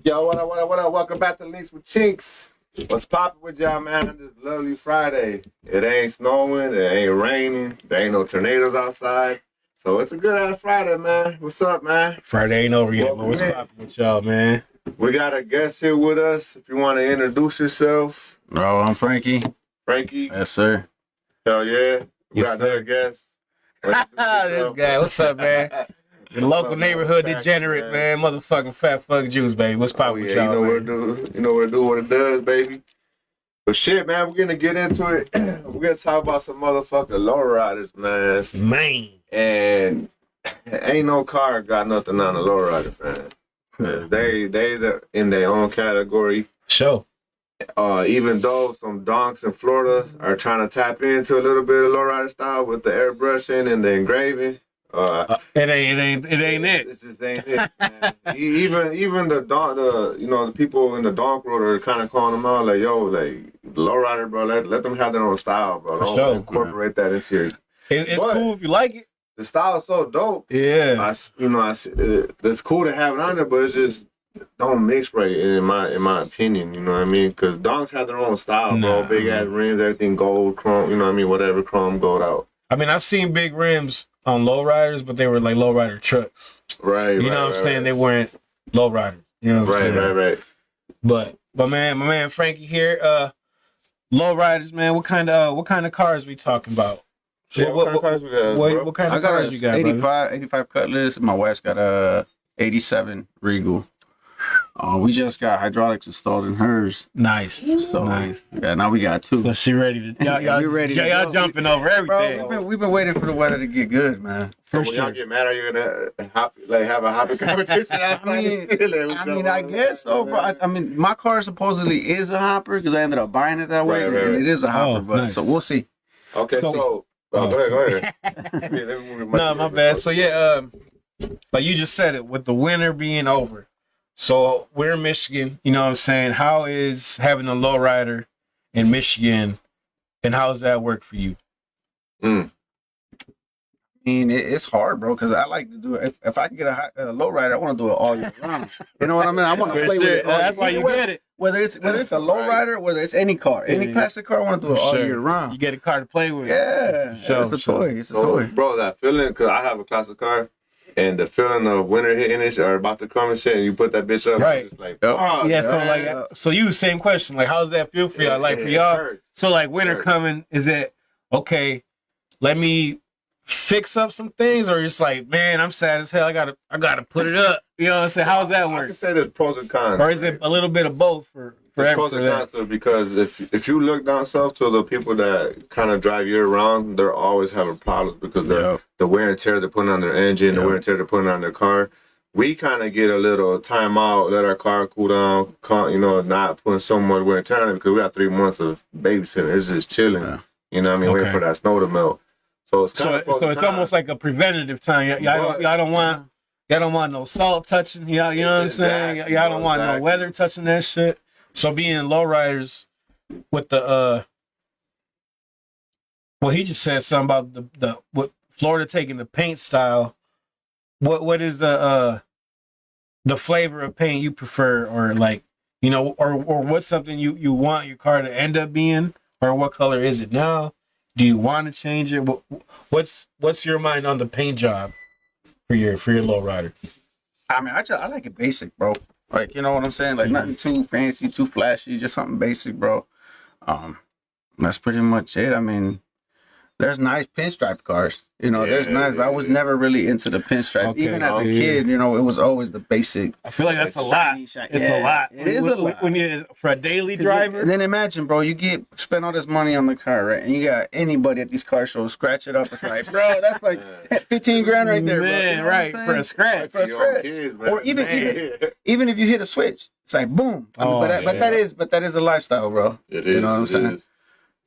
Yo, what up, what up, what up? Welcome back to Links with Chinks. What's poppin' with y'all, man, on this lovely Friday? It ain't snowing, it ain't raining, there ain't no tornadoes outside. So it's a good ass Friday, man. What's up, man? Friday ain't over yet, but what's poppin' with y'all, man? We got a guest here with us. If you want to introduce yourself. Oh, I'm Frankie. Frankie? Yes, sir. Hell yeah. We got another guest. This guy, what's up, man? The local neighborhood degenerate, man. Motherfucking fat fuck Jews, baby. What's poppin' with y'all, you know man? what it do. You know what it do, what it does, baby. But shit, man, we're gonna get into it. We're gonna talk about some motherfucking lowriders, man. Man. And ain't no car got nothing on the lowrider, man. They're in their own category. Sure. Even though some donks in Florida are trying to tap into a little bit of lowrider style with the airbrushing and the engraving. It ain't it. It just ain't it, man. even the people in the donk road are kind of calling them out like, yo, like lowrider, bro, let them have their own style, bro. Don't incorporate that into your. It's cool if you like it. The style is so dope. Yeah. It's cool to have it on there, but it's just don't mix right in my opinion. You know what I mean? Because donks have their own style, bro. Big ass rims, everything gold, chrome. You know what I mean? Whatever, chrome, gold out. I mean, I've seen big rims on lowriders, but they were like lowrider trucks. Right. You know what I'm saying? They weren't lowriders. You know what I'm saying? Right. But my man Frankie here. Lowriders, man. What kind of cars we talking about? Yeah, what kind of cars we got? What kind of cars you got, 85 Cutlass. My wife's got a 87 Regal. We just got hydraulics installed in hers. Nice. So, nice. Yeah, now we got two. So she ready to y'all jumping over everything. Bro, we've been waiting for the weather to get good, man. So when y'all get mad, are you gonna have a hopping competition outside? I guess so, bro. I mean, my car supposedly is a hopper because I ended up buying it that way, and it is a hopper. But nice. So we'll see. Okay, so go ahead. No, my bad. So yeah, like you just said it, with the winter being over. So we're in Michigan, you know what I'm saying? How is having a lowrider in Michigan, and how does that work for you? I mean, it's hard, bro, because I like to do it. If I can get a lowrider, I want to do it all year round. You know what I mean? I want to play with it. That's why you get it. Whether it's a lowrider, whether it's any car, any plastic car, I want to do it all year round. You get a car to play with. Yeah, it's a toy. It's a toy. Bro, that feeling, because I have a classic car. And the feeling of winter hitting it or about to come and shit, and you put that bitch up, right? It's like, so you same question, like, how does that feel for y'all? Like for y'all, so like winter coming, is it okay? Let me fix up some things, or it's like, man, I'm sad as hell. I gotta put it up. You know what I'm saying? How does that work? I can say there's pros and cons, or is it a little bit of both for pros and cons to it, because if you look down south to the people that kind of drive year round, they're always having problems because the wear and tear they're putting on their engine, the wear and tear they're putting on their car. We kind of get a little time out, let our car cool down, not putting so much wear and tear on it because we got 3 months of babysitting. It's just chilling. Yeah. You know what I mean? Waiting for that snow to melt. So it's almost like a preventative time. Y'all don't want no salt touching. Y'all, you know what I'm saying? Y'all don't want no weather touching that shit. So being lowriders with the well, he just said something about the what Florida taking the paint style. What is the flavor of paint you prefer, or like, you know, or what's something you want your car to end up being, or what color is it now? Do you want to change it? What's your mind on the paint job for your lowrider? I mean, I like it basic, bro. Like, you know what I'm saying? Like, nothing too fancy, too flashy, just something basic, bro. That's pretty much it. I mean, there's nice pinstripe cars. You know, there's nice, but I was never really into the pinstripe. Okay. Even as a kid, you know, it was always the basic. I feel like that's a lot. It's a lot. It is a lot. When you for a daily driver. And then imagine, bro, you spend all this money on the car, right? And you got anybody at these car shows scratch it up. It's like, bro, that's like 15 grand right there, man, bro. You know for a scratch. Kids, or even if you hit a switch, it's like boom. I mean, but that is a lifestyle, bro. It is. You know what I'm saying?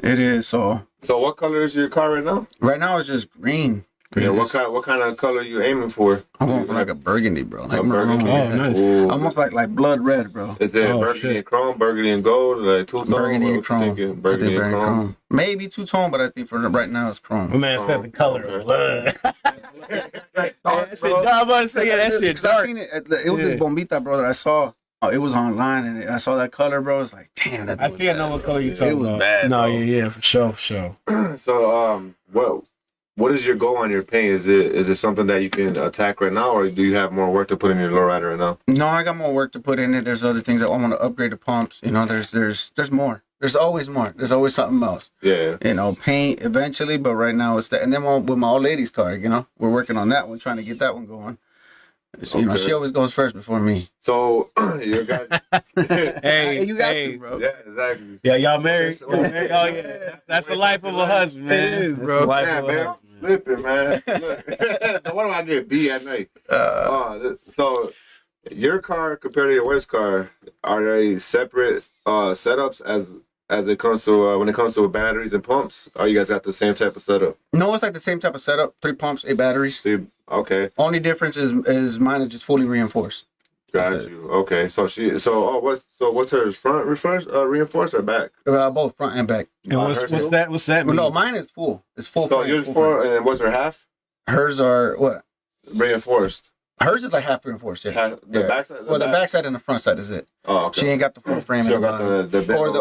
It is. So what color is your car right now? Right now it's just green. Yeah, what kind of color are you aiming for? I want for like a burgundy, bro. Like burgundy. Oh, nice. Almost like blood red, bro. Is there burgundy and chrome, burgundy and gold, like two-tone? Burgundy and chrome. Burgundy and chrome. Maybe two-tone, but I think for right now it's chrome. My man said the color of blood. That shit dark. I was about to say, that shit dark. I seen it. It was this bombita, bro, that I saw Oh, it was online, and I saw that color, bro. It's like, damn, that. I think I know what color you talking about. It was bad. No, bro. yeah, for sure. So, what is your goal on your paint? Is it something that you can attack right now, or do you have more work to put in your lowrider right now? No, I got more work to put in it. There's other things that I want to upgrade the pumps. You know, there's more. There's always more. There's always something else. Yeah. You know, paint eventually, but right now it's that. And then with my old lady's car, you know, we're working on that one, trying to get that one going. So, you know, she always goes first before me. So you got, Hey, you got hey. to, bro. yeah, exactly. Yeah, y'all married? Oh yeah, that's the life of a husband, man. It is, That's bro. the life Man, of a man, I'm husband. slipping, man. Look. So what do I get? B at night. So your car compared to your wife's car, are they separate setups as it comes to when it comes to batteries and pumps? Or you guys got the same type of setup? No, it's like the same type of setup. 3 pumps, 8 batteries. Okay, Only difference is mine is just fully reinforced. got you. Okay, what's hers, front reinforced or back? Both front and back. And what's that Well, mean? no, mine is full. It's full. So front, yours full front, front. and what's her half Hers are what? reinforced? Hers is like half reinforced. Yeah. The Yeah. backside. Well, the backside and the front side is it. Oh, okay. She ain't got the full frame. She in got the belly,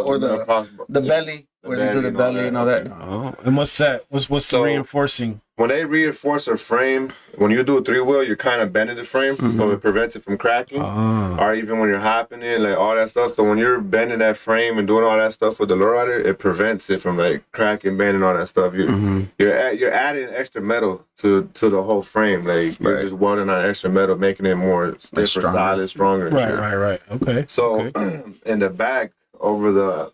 the where they do the belly and all that. okay. Oh, and what's that? What's So- the reinforcing? When they reinforce a frame, when you do a 3-wheel, you're kind of bending the frame, so it prevents it from cracking. Or even when you're hopping in, like all that stuff. So when you're bending that frame and doing all that stuff with the lowrider, it prevents it from like cracking, bending, all that stuff. You're adding extra metal to the whole frame. Like you're just welding on extra metal, making it more stiffer, stronger. solid, stronger. and shit. Right. Okay. So Okay. in the back, over the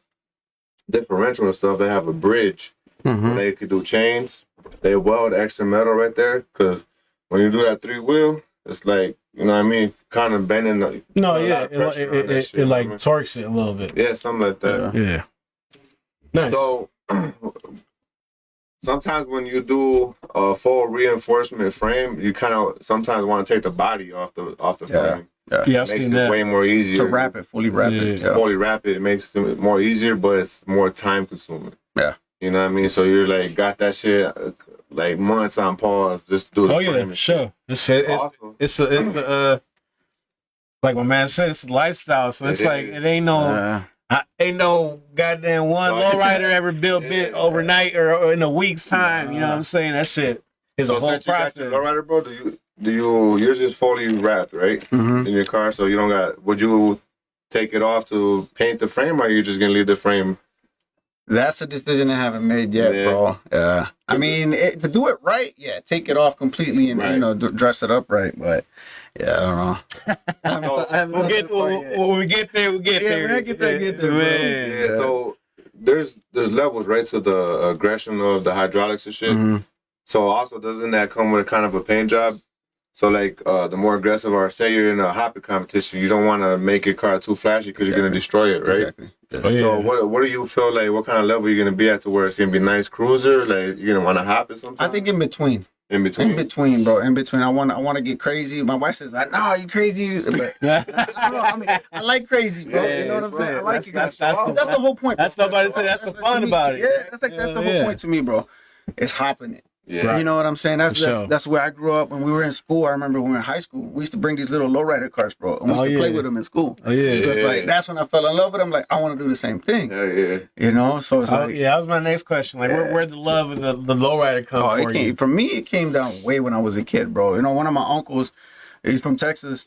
differential and stuff, they have a bridge where they could do chains. They weld extra metal right there because when you do that 3-wheel, it's like, you know what I mean, kind of bending. No, a lot yeah, of pressure on that it shit, you know what I like mean? torques it a little bit. Yeah, something like that. Yeah. Nice. So sometimes when you do a full reinforcement frame, you kind of sometimes want to take the body off the frame. yeah, I've Makes seen it that. way more easier To wrap it, fully wrap it. Yeah. Yeah. fully wrap it. It makes it more easier, but it's more time consuming. Yeah. You know what I mean? So you're like got that shit like months on pause just to do the Oh frame yeah, and for shit. sure. Awesome. It's a like my man said, it's a lifestyle. So it's It like is. it ain't no goddamn one lowrider ever built bit overnight or in a week's time. You know what I'm saying? That shit is So a whole since you got process. your lowrider, bro, do you yours is fully wrapped, right? In your car, so you don't got. Would you take it off to paint the frame, or you just gonna leave the frame? That's a decision I haven't made yet, Yeah. bro. Yeah. I mean, to do it right, yeah, take it off completely and, you know, dress it up right. But, yeah, I don't know. When we get there, we get there. when I get there, bro. Man. Yeah. So there's levels, right, to the aggression of the hydraulics and shit. So also doesn't that come with a kind of a paint job? So like the more aggressive, or say you're in a hopping competition, you don't want to make your car too flashy because you're gonna destroy it, right? Exactly. Oh, yeah. So what do you feel like? What kind of level are you gonna be at to where it's gonna be nice cruiser? Like you're gonna want to hop it sometime? I think in between. in between. In between, bro. In between. I want to get crazy. My wife says, like, "No, you crazy." But I don't know. I mean, I like crazy, bro. Yeah, you know what I'm saying? I like it. that's That's the whole point. That's bro. nobody say that's the fun about it. Yeah, that's the whole point to me, bro. It's hopping it. Yeah. Right. You know what I'm saying? That's For sure. that's where I grew up. When we were in school, I remember when we were in high school, we used to bring these little lowrider cars, bro, and we used to play with them in school. Oh yeah. So it's like that's when I fell in love with them. Like I want to do the same thing. Yeah. You know, so it's Oh, like, yeah, that was my next question. Like, where'd the love of the lowrider come oh, for it came, you? for me, it came down way when I was a kid, bro. You know, one of my uncles, he's from Texas,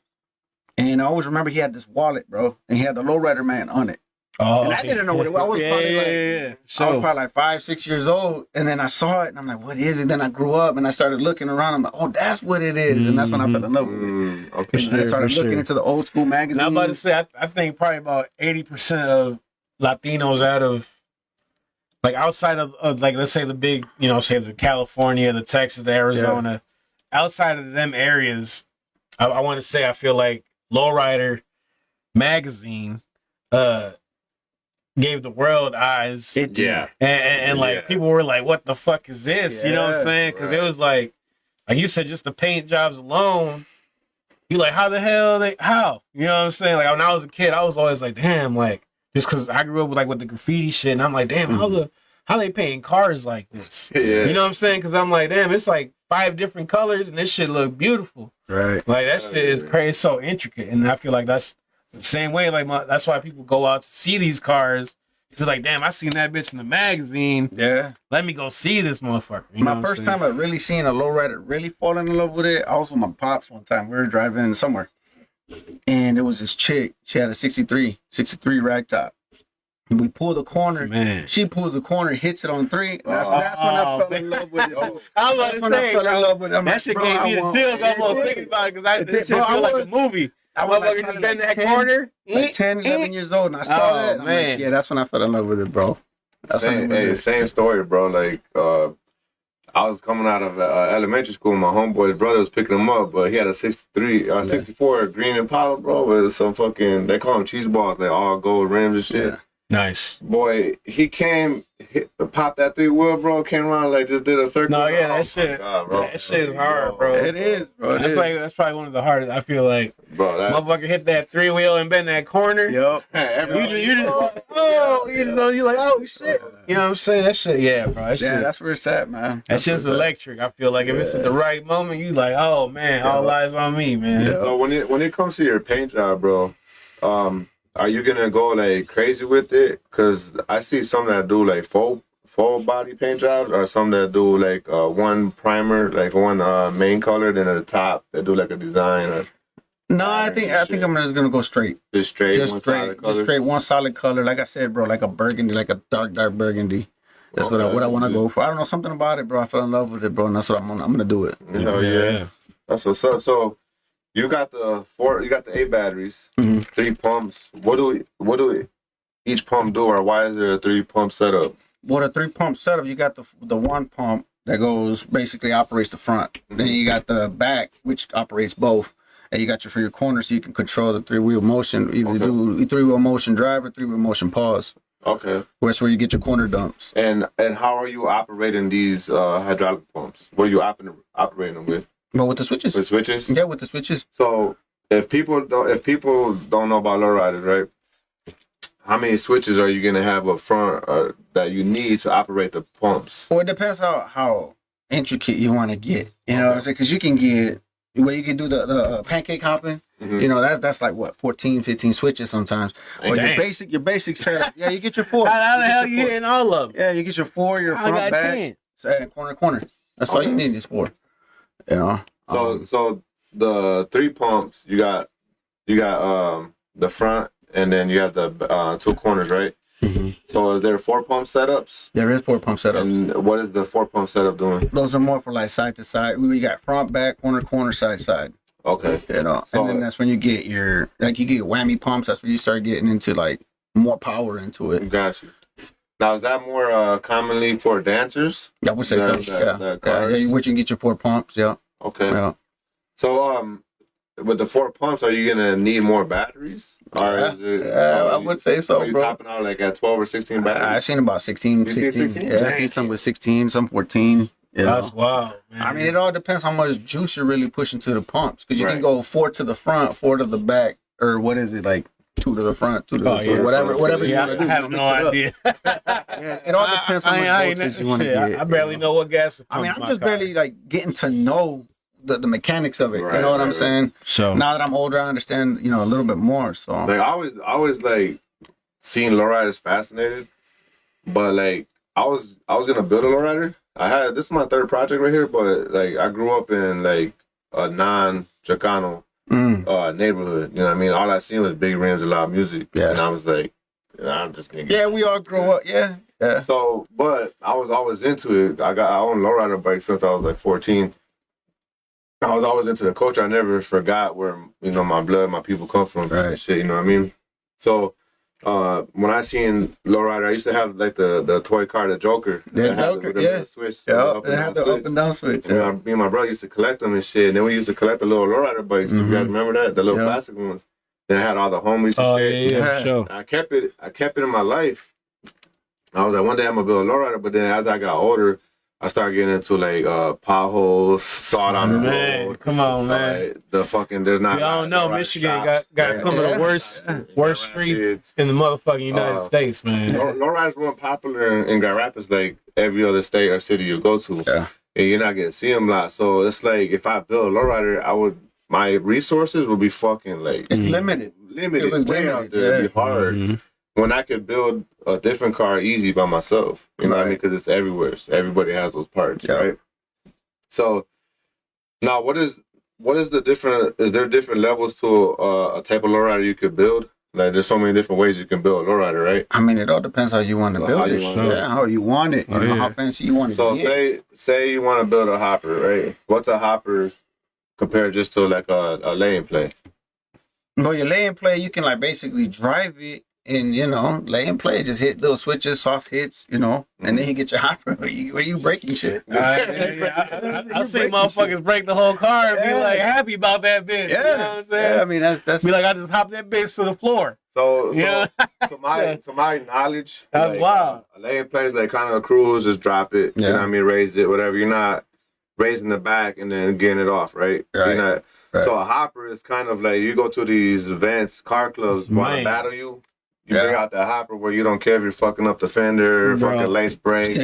and I always remember he had this wallet, bro, and he had the lowrider man on it. Oh, And I didn't know what it was. I was probably I was probably like 5, 6 years old, and then I saw it, and I'm like, "What is it?" Then I grew up, and I started looking around. I'm like, "Oh, that's what it is," and that's when I fell in love with it. Okay. And I started looking into the old school magazines. Now, I'm about to say, I think probably about 80% of Latinos out of, like, outside of like, let's say the big, you know, say the California, the Texas, the Arizona, outside of them areas, I want to say I feel like Lowrider magazine gave the world eyes. It did. Yeah. And like, people were like, what the fuck is this? You know what I'm Yeah, saying? Because it was like you said, just the paint jobs alone, you like, how the hell how? You know what I'm saying? Like, when I was a kid, I was always like, damn, like, just because I grew up with, like, with the graffiti shit, and I'm like, damn, how they painting cars like this? Yeah. You know what I'm saying? Because I'm like, damn, it's like 5 different colors, and this shit look beautiful. Right. Like, that shit is crazy, so intricate, and I feel like that's Same way, like that's why people go out to see these cars. It's like, damn, I seen that bitch in the magazine. Yeah. Let me go see this motherfucker. You know My first time I really seen a lowrider really fall in love with it, I was with my pops one time. We were driving somewhere. And it was this chick. She had a 63 rag top. And we pulled the corner. Man. She pulls the corner, hits it on 3. That's when I fell in love with it. I was about to say, bro, that shit gave me the chills almost thinking about it because this shit feel like a movie. I was like, in that corner. Like 10, 11 years old, and I saw that. Man. Like, yeah, that's when I fell in love with it, bro. That's Same story, bro. Like, I was coming out of elementary school. My homeboy's brother was picking him up, but he had a 64 green Impala, bro, with some fucking, they call them cheese balls, like all gold rims and shit. Yeah. Nice. Boy, he came, popped that 3-wheel, bro, came around, like, just did a circle. No, yeah, that shit. God, bro. That shit is hard, bro. It is, bro. That's probably one of the hardest. I feel like, bro, that motherfucker hit that 3-wheel and bend that corner. Yup. You're like, oh shit. You know what I'm saying? That shit, yeah, bro. That shit, Yeah, that's where it's at, man. that shit's electric. I feel like if it's at the right moment, you like, oh man, all eyes on me, man. Yeah. So when it comes to your paint job, bro, are you gonna go like crazy with it? Cause I see some that do like full body paint jobs, or some that do like one primer, like one main color, then at the top they do like a design. Or No, I think I'm just gonna go straight. just straight, Just one straight, solid color. just straight, one solid color. Like I said, bro, like a burgundy, like a dark burgundy. That's what I want to go for. I don't know, something about it, bro. I fell in love with it, bro, and that's what I'm gonna do it. Hell yeah. That's what's up. So you got the 8 batteries, 3 pumps. What do each pump do, or why is there a 3 pump setup? Well, the 3 pump setup, you got the one pump that goes basically operates the front. Then you got the back, which operates both. And you got for your corner, so you can control the 3-wheel motion. Either do 3-wheel motion drive or 3-wheel motion pause. Okay. That's where you get your corner dumps. And how are you operating these hydraulic pumps? What are you operating them with? But with the switches. With switches? Yeah, with the switches. So if people don't know about lowriders, right? How many switches are you gonna have up front that you need to operate the pumps? Well, it depends how intricate you want to get. You know what I'm saying? Because you can get where you can do the pancake hopping. Mm-hmm. You know, that's like what 14, 15 switches sometimes. Or your basic setup. Yeah, you get your 4. How the hell you hitting all of them? Yeah, you get your 4, your front, I got back, 10. Corner. That's all you need is 4. You know. So the 3 pumps, you got the front, and then you have the 2 corners, right? Mm-hmm. So is there 4 pump setups? There is 4 pump setups. And what is the 4 pump setup doing? Those are more for like side to side. We got front, back, corner, side. Okay. You know, So, and then that's when you get you get whammy pumps. That's when you start getting into like more power into it. got you. Now is that more commonly for dancers? I would say so. Yeah, which you can get your 4 pumps. Yeah. Okay. Yeah. So with the 4 pumps, are you gonna need more batteries? Or is it, I would say so, are you bro. topping out like at 12 or 16 batteries? I've seen about 16. You seen 16? Yeah, I've seen some with 16, some 14. You know? That's wild, man. I mean, it all depends how much juice you're really pushing to the pumps. Because you Right. can go 4 to the front, 4 to the back, or what is it, like 2 to the front, 2 to the Oh, yeah. whatever you Yeah, want to do. I have no idea. Yeah, it all depends how much voltage you want to get. I barely know what gas. I mean, I'm just barely like getting to know the mechanics of it. Right, you know what I'm right. saying? So Now that I'm older, I understand, a little bit more. So Like I always like seeing lowriders fascinated, but like I was gonna build a lowrider. This is my 3rd project right here, but like I grew up in like a non-Chicano neighborhood. You know what I mean? All I seen was big rims and loud music. Yeah. And I was like, I'm just gonna get yeah, we all grow up. Yeah. So, but I was always into it. I own lowrider bikes since I was like 14. I was always into the culture. I never forgot where my blood, my people come from, Right. and shit. You know what I mean? So, when I seen lowrider, I used to have like the toy car, the Joker. The that had Joker, the yeah. switch. Yeah, they have the switch. up and down switch. And Yeah. me and my brother used to collect them and shit. And then we used to collect the little lowrider bikes. You guys remember that? The little Yeah. plastic ones. Then I had all the homies and oh shit. yeah, Yeah. sure. I kept it in my life. I was like, one day I'm gonna build a lowrider, but then as I got older, I started getting into like potholes, sawed on the Man, road. come on, man. There's not. Y'all know lowrider Michigan shops. got some of Yeah. the worst streets in the motherfucking United States, man. Lowriders weren't popular in Grand Rapids like every other state or city you go to. Yeah. And you're not getting to see them a lot. So it's like if I build a lowrider, I would my resources will be fucking like It's limited. limited, It was way limited, out there. It'd be hard. Mm-hmm. When I could build a different car easy by myself, you know what I mean? Right. Because it's everywhere. So everybody has those parts, Yeah. right? So now, what is the different? Is there different levels to a type of lowrider you could build? Like, there's so many different ways you can build a lowrider, right? I mean, it all depends how you want to Well, build how it. you want it. Yeah, how you want it. You know, how fancy you want it So to get. say you want to build a hopper, right? What's a hopper compared just to like a lay and play? Well, your lay and play, you can like basically drive it and, you know, lay and play. Just hit those switches, soft hits, you know, and then you get your hopper. Where you breaking shit? I see motherfuckers break the whole car and be like happy about that bitch. Yeah. You know what I'm saying? Yeah, I mean, that's Be like, I just hopped that bitch to the floor. So, Yeah. to my knowledge, That's like, wild. A lay and play is like kind of a cruise, just drop it. You know what I mean? Raise it, whatever. You're not raising the back and then getting it off, right? Right. You're not. Right. So a hopper is kind of like you go to these events, car clubs, want Man. to battle you. You bring out the hopper where you don't care if you're fucking up the fender, Bro. fucking lace brake.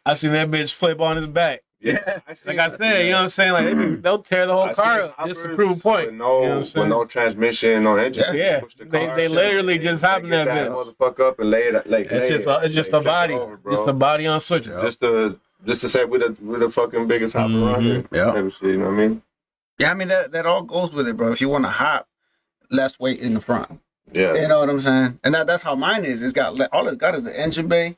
I seen that bitch flip on his back. Yeah, Like I said, you know what I'm saying? Like they'll tear the whole car up just to prove a point. With no, You know what I'm saying? with no transmission, no engine. Yeah. Push the They car, literally shit, just hopping get that bitch. motherfucker up and lay it like. It's just a body. Just a body on switches. Just to say we're the fucking biggest hopper around here. Yeah. Type of shit, you know what I mean? Yeah, I mean, that all goes with it, bro. If you want to hop, less weight in the front. Yeah. You know what I'm saying? And that's how mine is. It's got all it's got is the engine bay,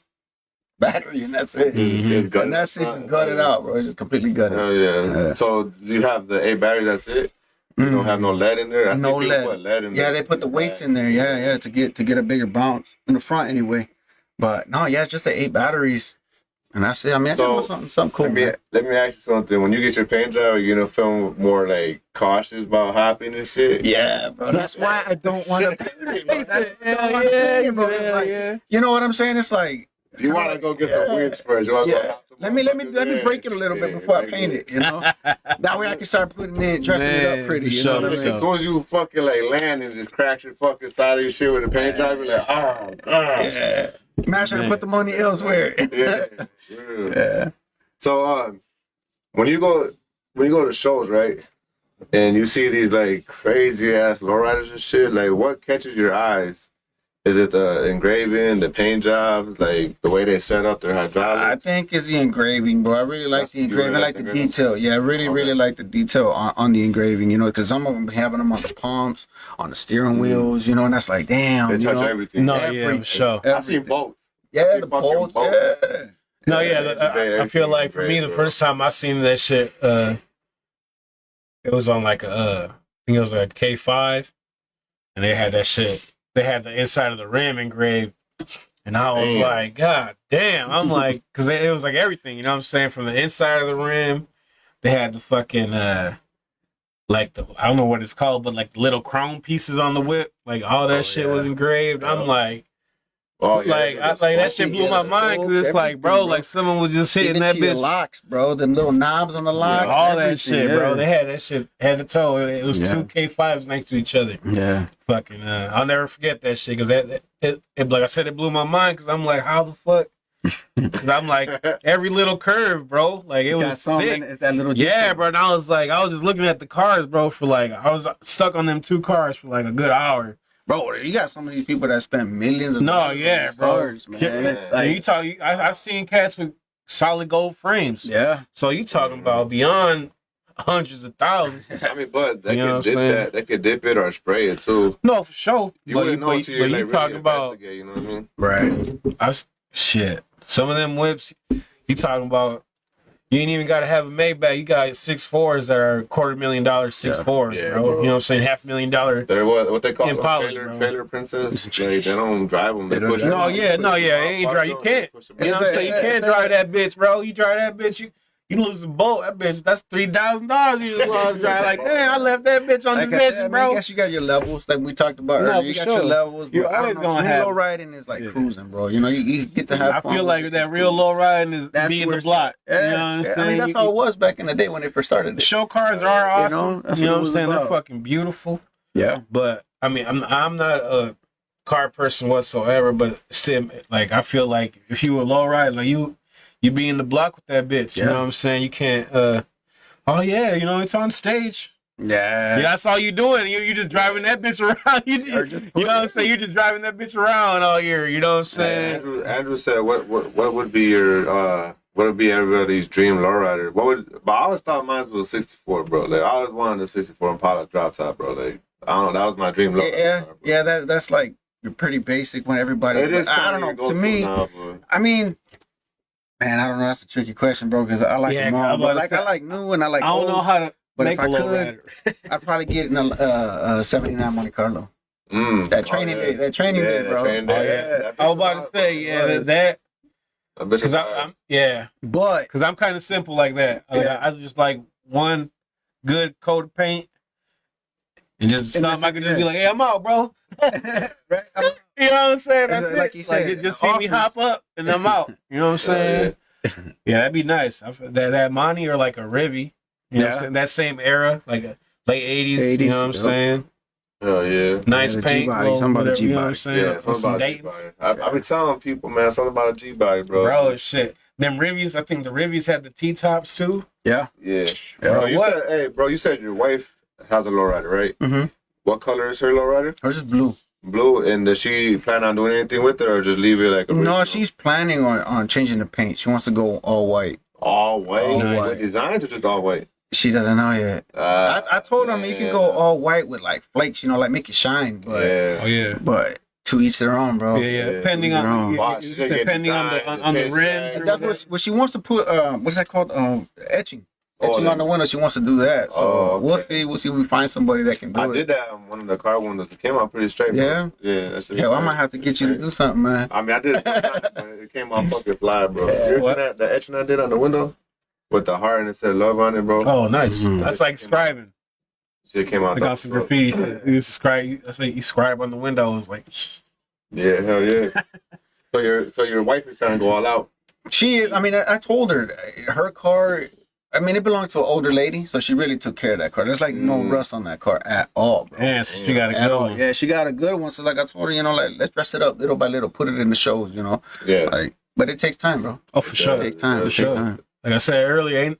battery, and that's it. It's gutted. And that's it. Just gut it out, bro. It's just completely gutted. Oh yeah. So you have the A battery. That's it. You don't have no lead in there. I No think people lead. put lead in there. Yeah, they put the weights in there. Yeah, to get a bigger bounce in the front anyway. But no, yeah, it's just the 8 batteries, and that's it. I mean, So, something cool. Let me ask you something. When you get your paint job, are you gonna feel more like cautious about hopping and shit? Yeah, bro. That's why I don't want to paint it, bro. Yeah. You know what I'm saying? It's like You want to go get some wheels first. You wanna go yeah. hop some Let me motherfuckers break it a little bit before I paint it. You know, that way I can start putting it, dressing it up pretty. You know what I mean? As soon as you fucking like land and just crack your fucking side of your shit with a paint job, you're like, oh god. Yeah. Man, I should have put the money elsewhere. Yeah. Yeah. So when you go to shows, right? And you see these like crazy ass lowriders and shit, like what catches your eyes? Is it the engraving, the paint jobs, like the way they set up their I hydraulics? think it's the engraving, bro. I really like the engraving. I like the detail. Yeah, I really like the detail on the engraving, you know, because some of them be having them on the pumps, on the steering wheels, you know, and that's like, damn. They you touch know? everything. No, yeah, for sure. I seen bolts. Yeah, the fucking bolts, bolts. yeah. No, yeah. I feel like for me, the first time I seen that shit, it was on like I think it was a K5, and they had that shit. They had the inside of the rim engraved, and I was like, God damn! I'm like, because it was like everything, you know what I'm saying? From the inside of the rim, they had the fucking like the I don't know what it's called, but like the little chrome pieces on the whip, like all that shit was engraved. I'm like. Oh, yeah, That shit blew my mind because it's like, bro, like someone was just hitting Even that to your bitch. locks, bro. Them little knobs on the locks. All that everything, shit, yeah. bro. They had that shit head to toe. It was two K5s next to each other. Yeah. Fucking, I'll never forget that shit because it, like I said, it blew my mind because I'm like, how the fuck? Because I'm like, every little curve, bro. Like, it was sick. That little Yeah, bro. And I was just looking at the cars, bro, for like, I was stuck on them 2 cars for like a good hour. Bro, you got some of these people that spend millions of No, dollars yeah, on bro. cars, man. Like, you talk, I've seen cats with solid gold frames. Yeah. So you talking about beyond hundreds of thousands. I mean, but they You know could dip what I'm saying? that. They could dip it or spray it too. No, for sure. You wouldn't know until you like talking really about investigate. You know what I mean? right. Shit. Some of them whips, you talking about. You ain't even got to have a Maybach. You got 6.4s that are $250,000 6.4s, bro. You know what I'm saying? $500,000. They're what they call Impalas, them, bro. trailer princess. They don't drive them. They push them. No, yeah, it ain't dry. You can't. You know what I'm saying? You can't drive that bitch, bro. You drive that bitch, you lose a bolt. That bitch, that's $3,000 you just lost drive. Like, man, I left that bitch on Like the I said, vision, I bro. guess you got your levels, like we talked about No, earlier. You for got your sure. levels. You're but I always don't know, gonna real have- low riding is like cruising, bro. You know, you get to have I fun feel with like it. that real low riding is That's being where the it's block. at. You know Yeah, what I'm saying? I mean, that's how it was back in the day when they first started it. Show cars are awesome. know, that's You know what it what I'm was saying? They're about. fucking beautiful. Yeah. But I mean, I'm not a car person whatsoever. But still, like I feel like if you a low ride, like you be in the block with that bitch. You Yeah. know what I'm saying? You can't. Oh yeah, you know it's on stage. Yeah. Yeah, that's all you doing. You just driving that bitch around. You know what I'm saying? You just driving that bitch around all year. You know what I'm saying? Andrew said, what would be your what would be everybody's dream lowrider? But I always thought mine was a 64, bro. Like I always wanted a 64 Impala drop top, bro. Like I don't know, that was my dream lowrider. Yeah, yeah. That's like you're pretty basic when everybody. It is. I don't know. To me, I mean. Man, I don't know. That's a tricky question, bro. Because I like them all. But I like new and I like. I don't know how to. But make if I could, I'd probably get in a 79 Monte Carlo. That training day, bro. I was about to say, that. Because because I'm kind of simple like that. I just like one good coat of paint and just something I can just be like, hey, I'm out, bro. Right? You know what I'm saying? That's like you said, just see me hop up and I'm out. You know what I'm saying? Yeah, that'd be nice. That Monty or like a Rivy. You know what I'm saying? That same era, like a late 80s. You know what I'm saying? Oh yeah. Nice paint. Something about a G-body. You know what I'm saying? Yeah, something about a G-body. I've been telling people, man, something about a G-body, bro. Bro, shit. Them Rivies, I think the Rivies had the T-tops too. Yeah. Yeah. Bro, you said your wife has a lowrider, right? Mm-hmm. What color is her lowrider? Hers is blue. Blue, and does she plan on doing anything with it, or just leave it like a? No, she's planning on changing the paint. She wants to go all white. All white? All white. Designs or just all white? She doesn't know yet. I told her, you can go all white with like flakes, like make it shine. But but to each their own, bro. Yeah. Depending on the rims. That's what she wants to put. What's that called? Etching. Etching on the window. She wants to do that. So we'll see. We'll see if we find somebody that can do it. I did that on one of the car windows. It came out pretty straight. Yeah. Bro. Yeah. That's it. Yeah, I might have to get you to do something, man. I mean, I did it. It came out fucking fly, bro. The etching I did on the window with the heart and it said love on it, bro. Oh, nice. That's like scribing. Shit came out. I got some graffiti. You scribe. I say you scribe on the windows, like. Yeah, hell yeah. So your wife is trying to go all out. She is. I mean, I told her her car. I mean, it belonged to an older lady, so she really took care of that car. There's like no rust on that car at all, bro. Yeah, so she got a good one. Yeah, she got a good one. So like I told her, like let's dress it up little by little, put it in the shows, Yeah. Like, but it takes time, bro. Oh, for sure. It takes time. Takes time. Like I said earlier,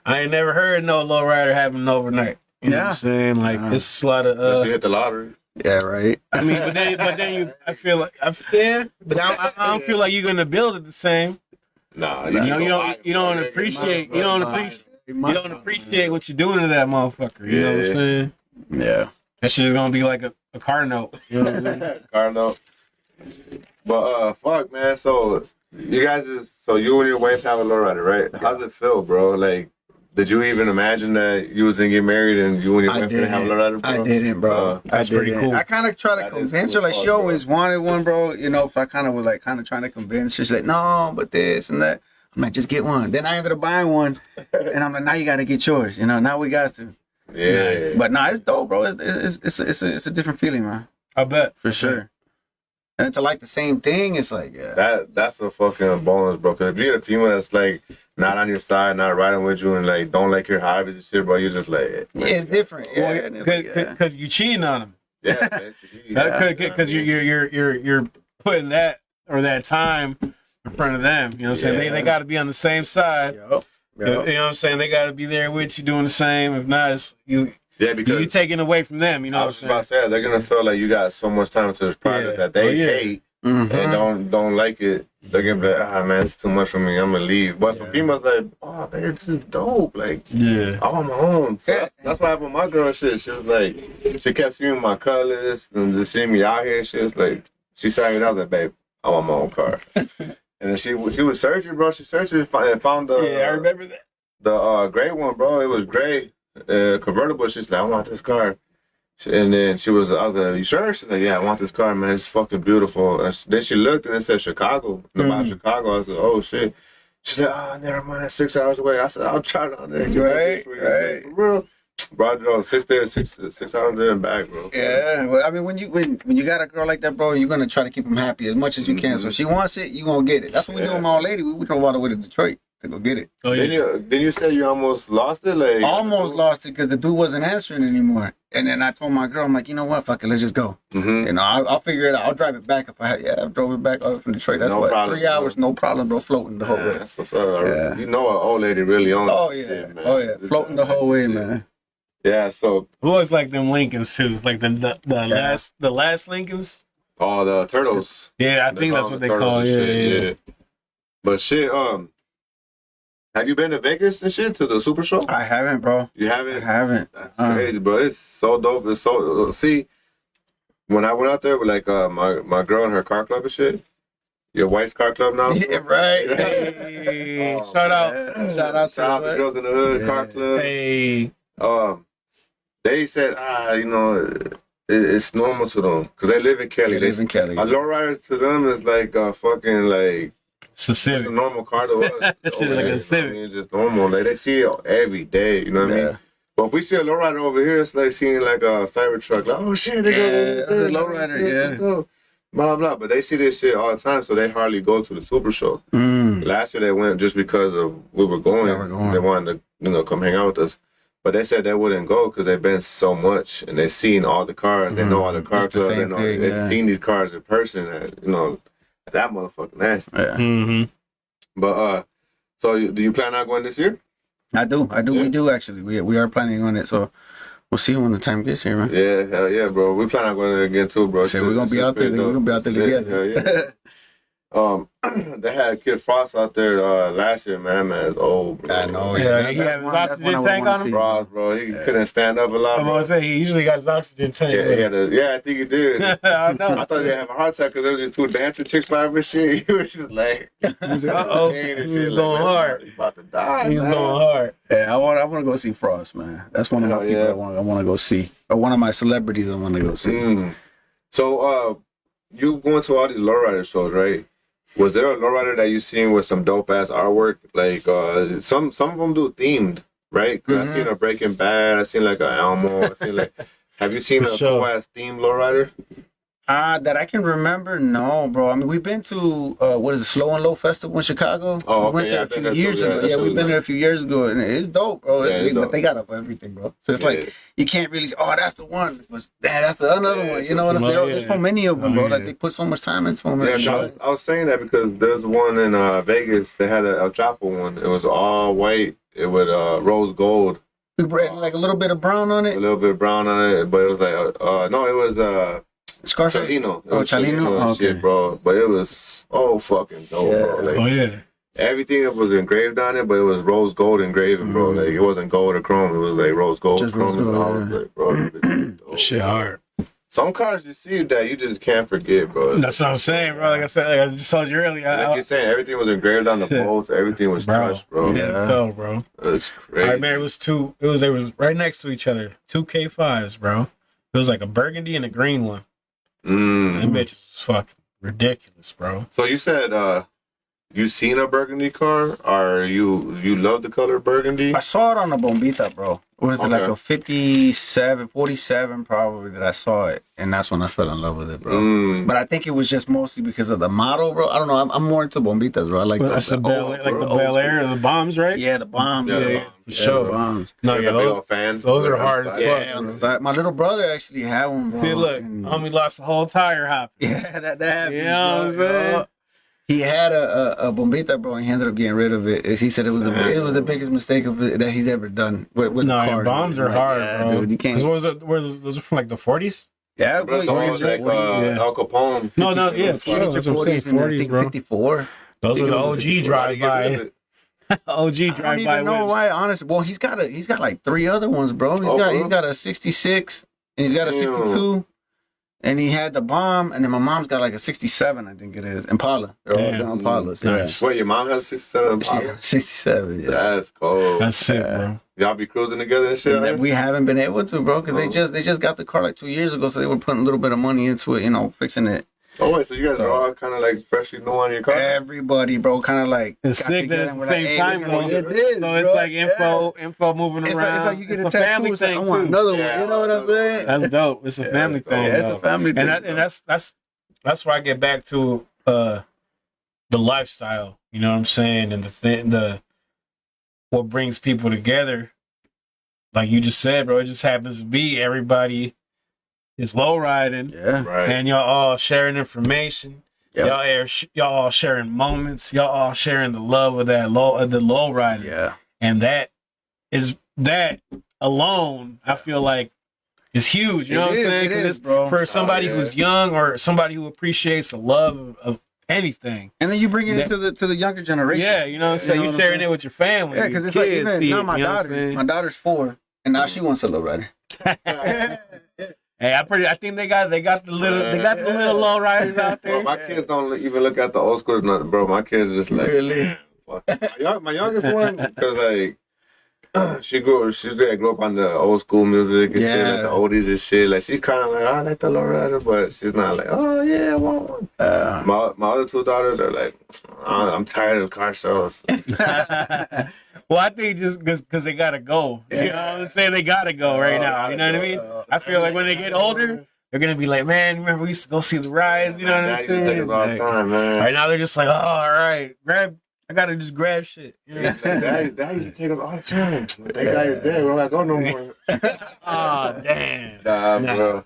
I ain't never heard no lowrider having overnight. You know what I'm saying? Like it's a lot of. Unless you hit the lottery. Yeah, right. I mean, but then I feel like but I don't feel like you're gonna build it the same. Nah, you don't appreciate what you're doing to that motherfucker. You know what I'm saying? Yeah. That shit is gonna be like a car note. You know what I mean? Car note. But fuck, man. So you guys you and your wife have a lowrider, right? How does it feel, bro? Like, did you even imagine that you was gonna get married and you and your wife gonna have a lowrider, bro? I didn't, bro. That's pretty cool. I kind of try to convince her. Like, she always wanted one, bro. So I kind of was like trying to convince her. She's like, no, but this and that. I'm like, just get one. Then I ended up buying one, and I'm like, now you got to get yours. Now we got to. Yeah. But it's dope, bro. It's a different feeling, man. I bet for sure. And to like the same thing, it's like that's a fucking bonus, bro. Because if you get a female that's like not on your side, not riding with you, and like don't like your hobbies and shit, bro, you're just like it's different. Yeah, because you cheating on them. Yeah, because you're putting that time in front of them. You know what I'm saying? They got to be on the same side. Yep. You know what I'm saying? They got to be there with you doing the same. If not, it's because you taking away from them. You know what I'm saying? I was about to say, they're gonna feel like you got so much time to this project that they hate and don't like it. They're gonna be like, man, it's too much for me. I'm gonna leave. But for females, like, oh man, this is dope. Like, I'm on my own. So that's what happened with my girl. Shit, she was like, she kept seeing my colors and just seeing me out here. She was like, she saw me and I was like, babe, I want my own car. And then she was searching, bro. She searched and found the I remember that. The gray one, bro. It was gray, convertible. She's like, I want this car. And then I was like, you sure? She's like, yeah, I want this car, man. It's fucking beautiful. And then she looked and it said Chicago. About Chicago. I was like, oh shit. She's like, oh, never mind. 6 hours away. I said, I'll try down there. Right. For real. Bro, I 6 hours there and back, bro. Yeah, well, I mean, when you got a girl like that, bro, you're gonna try to keep them happy as much as you can. So if she wants it, you gonna get it. That's what we do with my old lady. We drove all the way to Detroit to go get it. Oh, yeah. Then you said you almost lost it, like almost lost it because the dude wasn't answering anymore. And then I told my girl, I'm like, you know what, fuck it, let's just go. I'll figure it out. I'll drive it back if I have. Yeah, I drove it back from Detroit. That's no problem, 3 hours, no problem, bro. Floating the whole way. That's what's up. Yeah. You know, an old lady really owns. Oh yeah, shit, man. Oh yeah, floating the whole way, man. Yeah, so I always like them Lincolns too, like the last Lincolns. all the turtles. Yeah, I think that's what they call. Yeah. But shit, have you been to Vegas and shit to the Super Show? I haven't, bro. You I haven't? haven't. That's crazy, bro. It's so dope. It's so see. When I went out there with like my girl and her car club and shit, your wife's car club now. Yeah, right. Hey, Oh, shout out. Shout out to Girls in the Hood car club. Hey, They said, you know, it's normal to them because they live in Cali. They live in Cali. A lowrider to them is like a fucking like it's a just a Civic. normal car to us. That shit like a Civic. It's just normal. Like they see it every day. You know what I mean? But if we see a lowrider over here, it's like seeing like a Cybertruck. Like, oh shit, they go the lowrider. Yeah. Blah blah. But they see this shit all the time, so they hardly go to the Super Show. Mm. Last year they went just because of we were going. They wanted to come hang out with us. But they said they wouldn't go because they've been so much and they've seen all the cars. They know all the car clubs. They know they've seen these cars in person. And, that motherfucker nasty. Yeah. Mm-hmm. But so do you plan on going this year? I do. Yeah. We do actually. We are planning on it. So we'll see when the time gets here, man. Yeah, hell yeah, bro. We plan on going there again too, bro. So we're gonna be out there. We're gonna be out there together. Yeah. They had Kid Frost out there last year, man. That man is old, bro. I know. Yeah, he had his oxygen tank on him. Frost, bro. He couldn't stand up a lot. I'm gonna say he usually got his oxygen tank. Yeah, I think he did. I know. I thought he'd have a heart attack because there was just two dancing chicks by him and shit. He was just like, Uh-oh. He was going hard. He's about to die. He was man. going hard. Yeah, I want to go see Frost, man. That's one of my people I want to go see. Or one of my celebrities I want to go see. So, you going to all these lowrider shows, right? Was there a lowrider that you seen with some dope ass artwork? Like some of them do themed, right? Cause I seen a Breaking Bad. I seen like a Elmo. I seen like. Have you seen a cool ass themed lowrider? That I can remember, no, bro. I mean, we've been to what is it, Slow and Low Festival in Chicago. Oh, okay. We went there a few years ago. Yeah, we've been there a few years ago, and it's dope, bro. But they got up everything, bro. So it's like you can't really say, oh, that's the one. That's the another one. You know what I'm saying? There's so many of them, bro. Like they put so much time into them. Yeah, I was saying that because there's one in Vegas. They had a El Chapo one. It was all white. It was rose gold. We bred like a little bit of brown on it. A little bit of brown on it, but it was like no, it was Scarface. Chalino. Chalino. And shit, bro. But it was so fucking dope, bro. Like, everything that was engraved on it, but it was rose gold engraving, bro. Like it wasn't gold or chrome. It was like rose gold, just chrome. Rose gold, like, bro, shit hard. Some cars you see that you just can't forget, bro. That's what I'm saying, bro. Like I said, like I just told you earlier. Like you're saying, everything was engraved on the bolts. Everything was touched, bro. Yeah, so, bro. That's crazy. I remember they was right next to each other. 2 K5s, bro. It was like a burgundy and a green one. That bitch was fucking ridiculous, bro. So you said you seen a burgundy car, or you love the color burgundy? I saw it on a Bombita, bro. Was it like a 47 probably that I saw it, and that's when I fell in love with it, bro. But I think it was just mostly because of the model, bro. I don't know. I'm more into Bombitas, bro. I like the Bel Air, the bombs, right? Yeah, the bombs. Yeah, for sure. The bombs. No, yeah, those fans. Those are hard as fuck. Yeah, my little brother actually had one, bro. See, look, homie lost the whole tire hopping. Yeah, that happened. You know what I'm saying? He had a Bombita, bro, and he ended up getting rid of it. He said it was the biggest mistake that he's ever done with cars. Bombs are hard, bro. Dude, you can't. Those are from like the 40s? Yeah, bro. Al Capone. No, yeah, 40s, bro. 54. Those were the OG drive-by. OG drive-by. I don't even know why, honestly. Well, he's got like 3 other ones, bro. He's got a 66, and he's got a 62. And he had the bomb, and then my mom's got like a 67, I think it is. Impala. They're all Impalas. Nice. Wait, your mom has a 67 Impala? Yeah, 67, yeah. That's cool. That's sick, bro. Y'all be cruising together and shit? And we haven't been able to, bro, because they just got the car like 2 years ago, so they were putting a little bit of money into it, fixing it. Oh, wait, so you guys are all kind of like freshly new on your car? Everybody, bro, kind of like. It's sick that it's the same time, bro. It is, so it's like info moving around. It's like you get a family tattoo, thing, I want too. another one. You know what I'm saying? That's dope. It's a family thing. Yeah, it's a family thing. And that's where I get back to the lifestyle. You know what I'm saying? And the what brings people together. Like you just said, bro, it just happens to be everybody is low riding. Yeah. Right. And y'all all sharing information. Yep. Y'all all sharing moments. Y'all all sharing the love of the low rider. Yeah. And that alone, I feel like is huge. You know what I'm saying? It is, bro. For somebody who's young or somebody who appreciates the love of anything. And then you bring it into the younger generation. Yeah, you know what I'm saying? You're sharing it with your family. Yeah, because it's like even now my daughter's 4, and now she wants a lowrider. Hey, I think they got the little lowriders out there. Bro, my kids don't even look at the old schools, nothing, bro. My kids are just like Really? my youngest one, because like she grew up on the old school music and shit, like the oldies and shit. Like she kind of like, I like the lowrider, but she's not like, oh yeah, I want one. My other 2 daughters are like, I'm tired of car shows. Well, I think just because they gotta go. You know what I'm saying? They gotta go right now. You know what I mean? I feel like when they get older, they're gonna be like, man, remember we used to go see the rides? You know what I'm saying? Take us all the time, man. Right now they're just like, oh, all right, I gotta just grab shit. You know? Dad used to take us all the time. That guy is dead. We don't gotta go no more. Oh, damn. Nah, bro.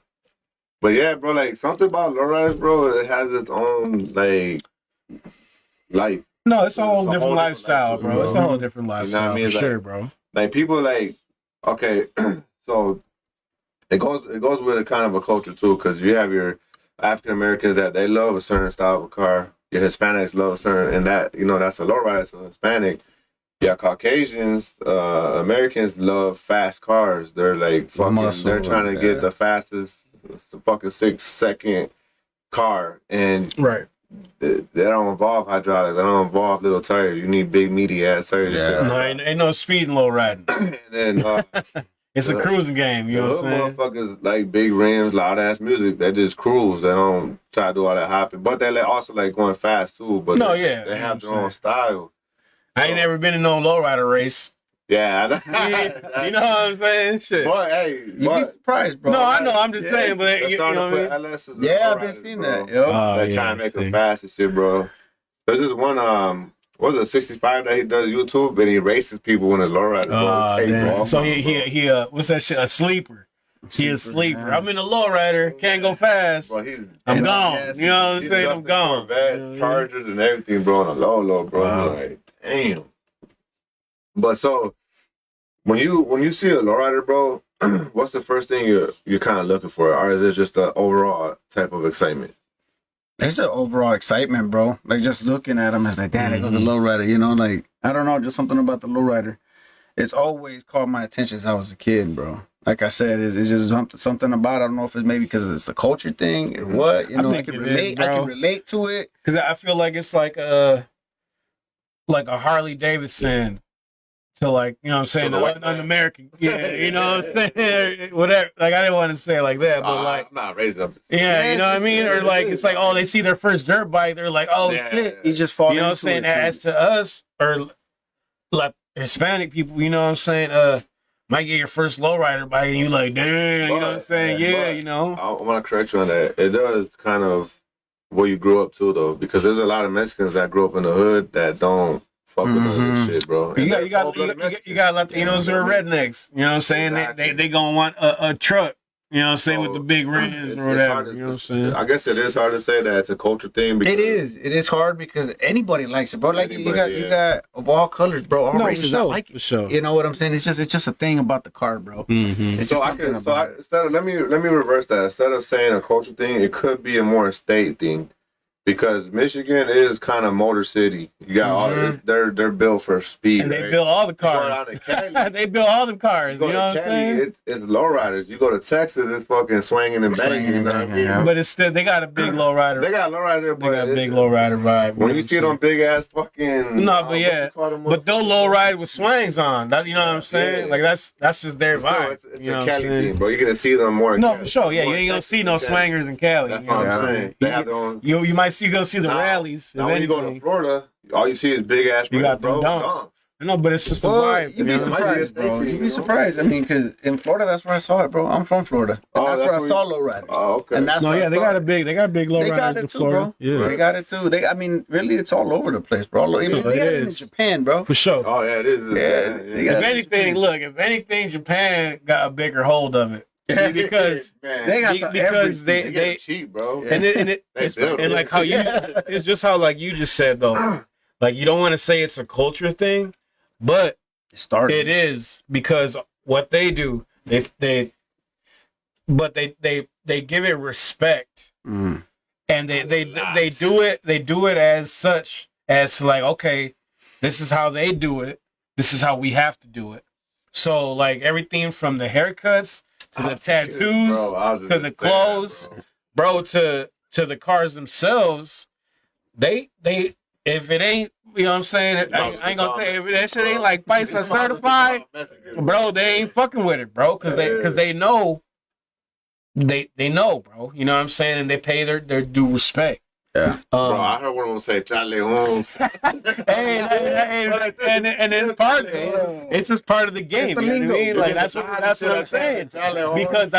But yeah, bro, like something about lowriders, bro, it has its own like life. No, it's a whole different lifestyle, bro. It's a whole different lifestyle. You know what I mean? For sure, bro. Like people like, okay, so it goes with a kind of a culture too, because you have your African Americans that they love a certain style of a car. Your Hispanics love a certain, and that, you know, that's a lowrider, so Hispanic. Yeah, Caucasians, Americans love fast cars. They're like fucking, they're trying to get the fastest, the fucking 6-second car, and right. They don't involve hydraulics. They don't involve little tires. You need big, meaty ass tires. Yeah. No, ain't no speeding low riding. And then it's a cruising game. You know what I'm saying? Motherfuckers like big rims, loud ass music. They just cruise. They don't try to do all that hopping. But they also like going fast too. But they have their own style. I ain't never been in no lowrider race. Yeah, you know what I'm saying? Shit. Boy, hey, you'd be surprised, bro. No, I know. I'm just saying, but you know what I mean? I've been seeing that. Yo, they trying to make them fast and shit, bro. There's this one, what was it, 65 that he does YouTube, and he races people in a lowrider. So he what's that shit? A sleeper. He a sleeper. Man. I'm in a lowrider, can't go fast. Bro, I'm gone. You know what I'm saying? I'm gone. Chargers and everything, bro, on a low, bro. I'm like, damn. But so when you see a lowrider, bro, what's the first thing you're kind of looking for, or is it just the overall type of excitement? It's the overall excitement, bro. Like just looking at them, it's like, damn, it goes the lowrider. You know, like I don't know, just something about the lowrider. It's always caught my attention since I was a kid, bro. Like I said, it's just something about it. I don't know if it's maybe because it's a culture thing or what. You know, I can relate to it because I feel like it's like a Harley Davidson. To like, you know what I'm saying, an American, you know what I'm saying, whatever. Like I didn't want to say it like that, but like, I'm not raised up. Yeah, you know what I mean, or like it's like, oh, they see their first dirt bike, they're like, oh shit, you just fall. You know what I'm saying? As to us or like Hispanic people, you know what I'm saying, might get your first lowrider bike, and you like, damn, you know what I'm saying? Yeah, you know. I want to correct you on that. It does kind of where you grew up too, though, because there's a lot of Mexicans that grew up in the hood that don't fuck with this shit, bro. You got Latinos who are rednecks. You know what I'm saying? Exactly. They gonna want a truck. You know what I'm saying, with the big rims or whatever. You know what I'm saying? I guess it is hard to say that it's a culture thing. It is hard because anybody likes it, bro. Like you got of all colors, bro. All races, I like it. For sure. You know what I'm saying? It's just a thing about the car, bro. Mm-hmm. Instead of let me reverse that. Instead of saying a culture thing, it could be a more state thing. Because Michigan is kind of motor city. You got all this, they're built for speed. And they build all the cars. They build all the cars. You know what I'm saying? It's lowriders. You go to Texas, it's fucking swinging and banging. You know what I mean? But it's still, they got a big lowrider. They got lowrider, but they got a big lowrider vibe. When you see them big ass fucking. No, but yeah. But they'll lowride with swings on. That, you know what I'm saying? Like that's just their vibe. It's a Cali thing, bro. You're gonna see them more. No, for sure. Yeah, you ain't gonna see no swangers in Cali. That's what I'm saying. They have their own. You might see the rallies. Now when you go to Florida, all you see is big ass. You got the dunks. No, but it's just a vibe. You'd be surprised, bro. You'd be surprised. I mean, because in Florida, that's where I saw it, bro. I'm from Florida. And that's where I saw lowriders. Oh, okay. And that's they got big lowriders. They got it too, bro. Yeah, they got it too. I mean, really, it's all over the place, bro. I mean, they got it in Japan, bro. For sure. Oh yeah, it is. Yeah. If anything, Japan got a bigger hold of it. Yeah, because they cheap, bro. And and like how you, it's just how like you just said though, like you don't want to say it's a culture thing, but it is because what they do, but they give it respect, and they do it as such as like, okay, this is how they do it, this is how we have to do it. So like everything from the haircuts to the tattoos to the clothes, bro, to the cars themselves, they if it ain't, you know what I'm saying, I ain't gonna say if that shit ain't like FISA certified, bro, they ain't fucking with it, bro, because they know. They know, bro. You know what I'm saying? And they pay their due respect. Yeah. Bro, I heard one of them say Charlie Holmes. hey, and it's part of it. It's just part of the game. You know what I mean? Like that's what I'm saying. Because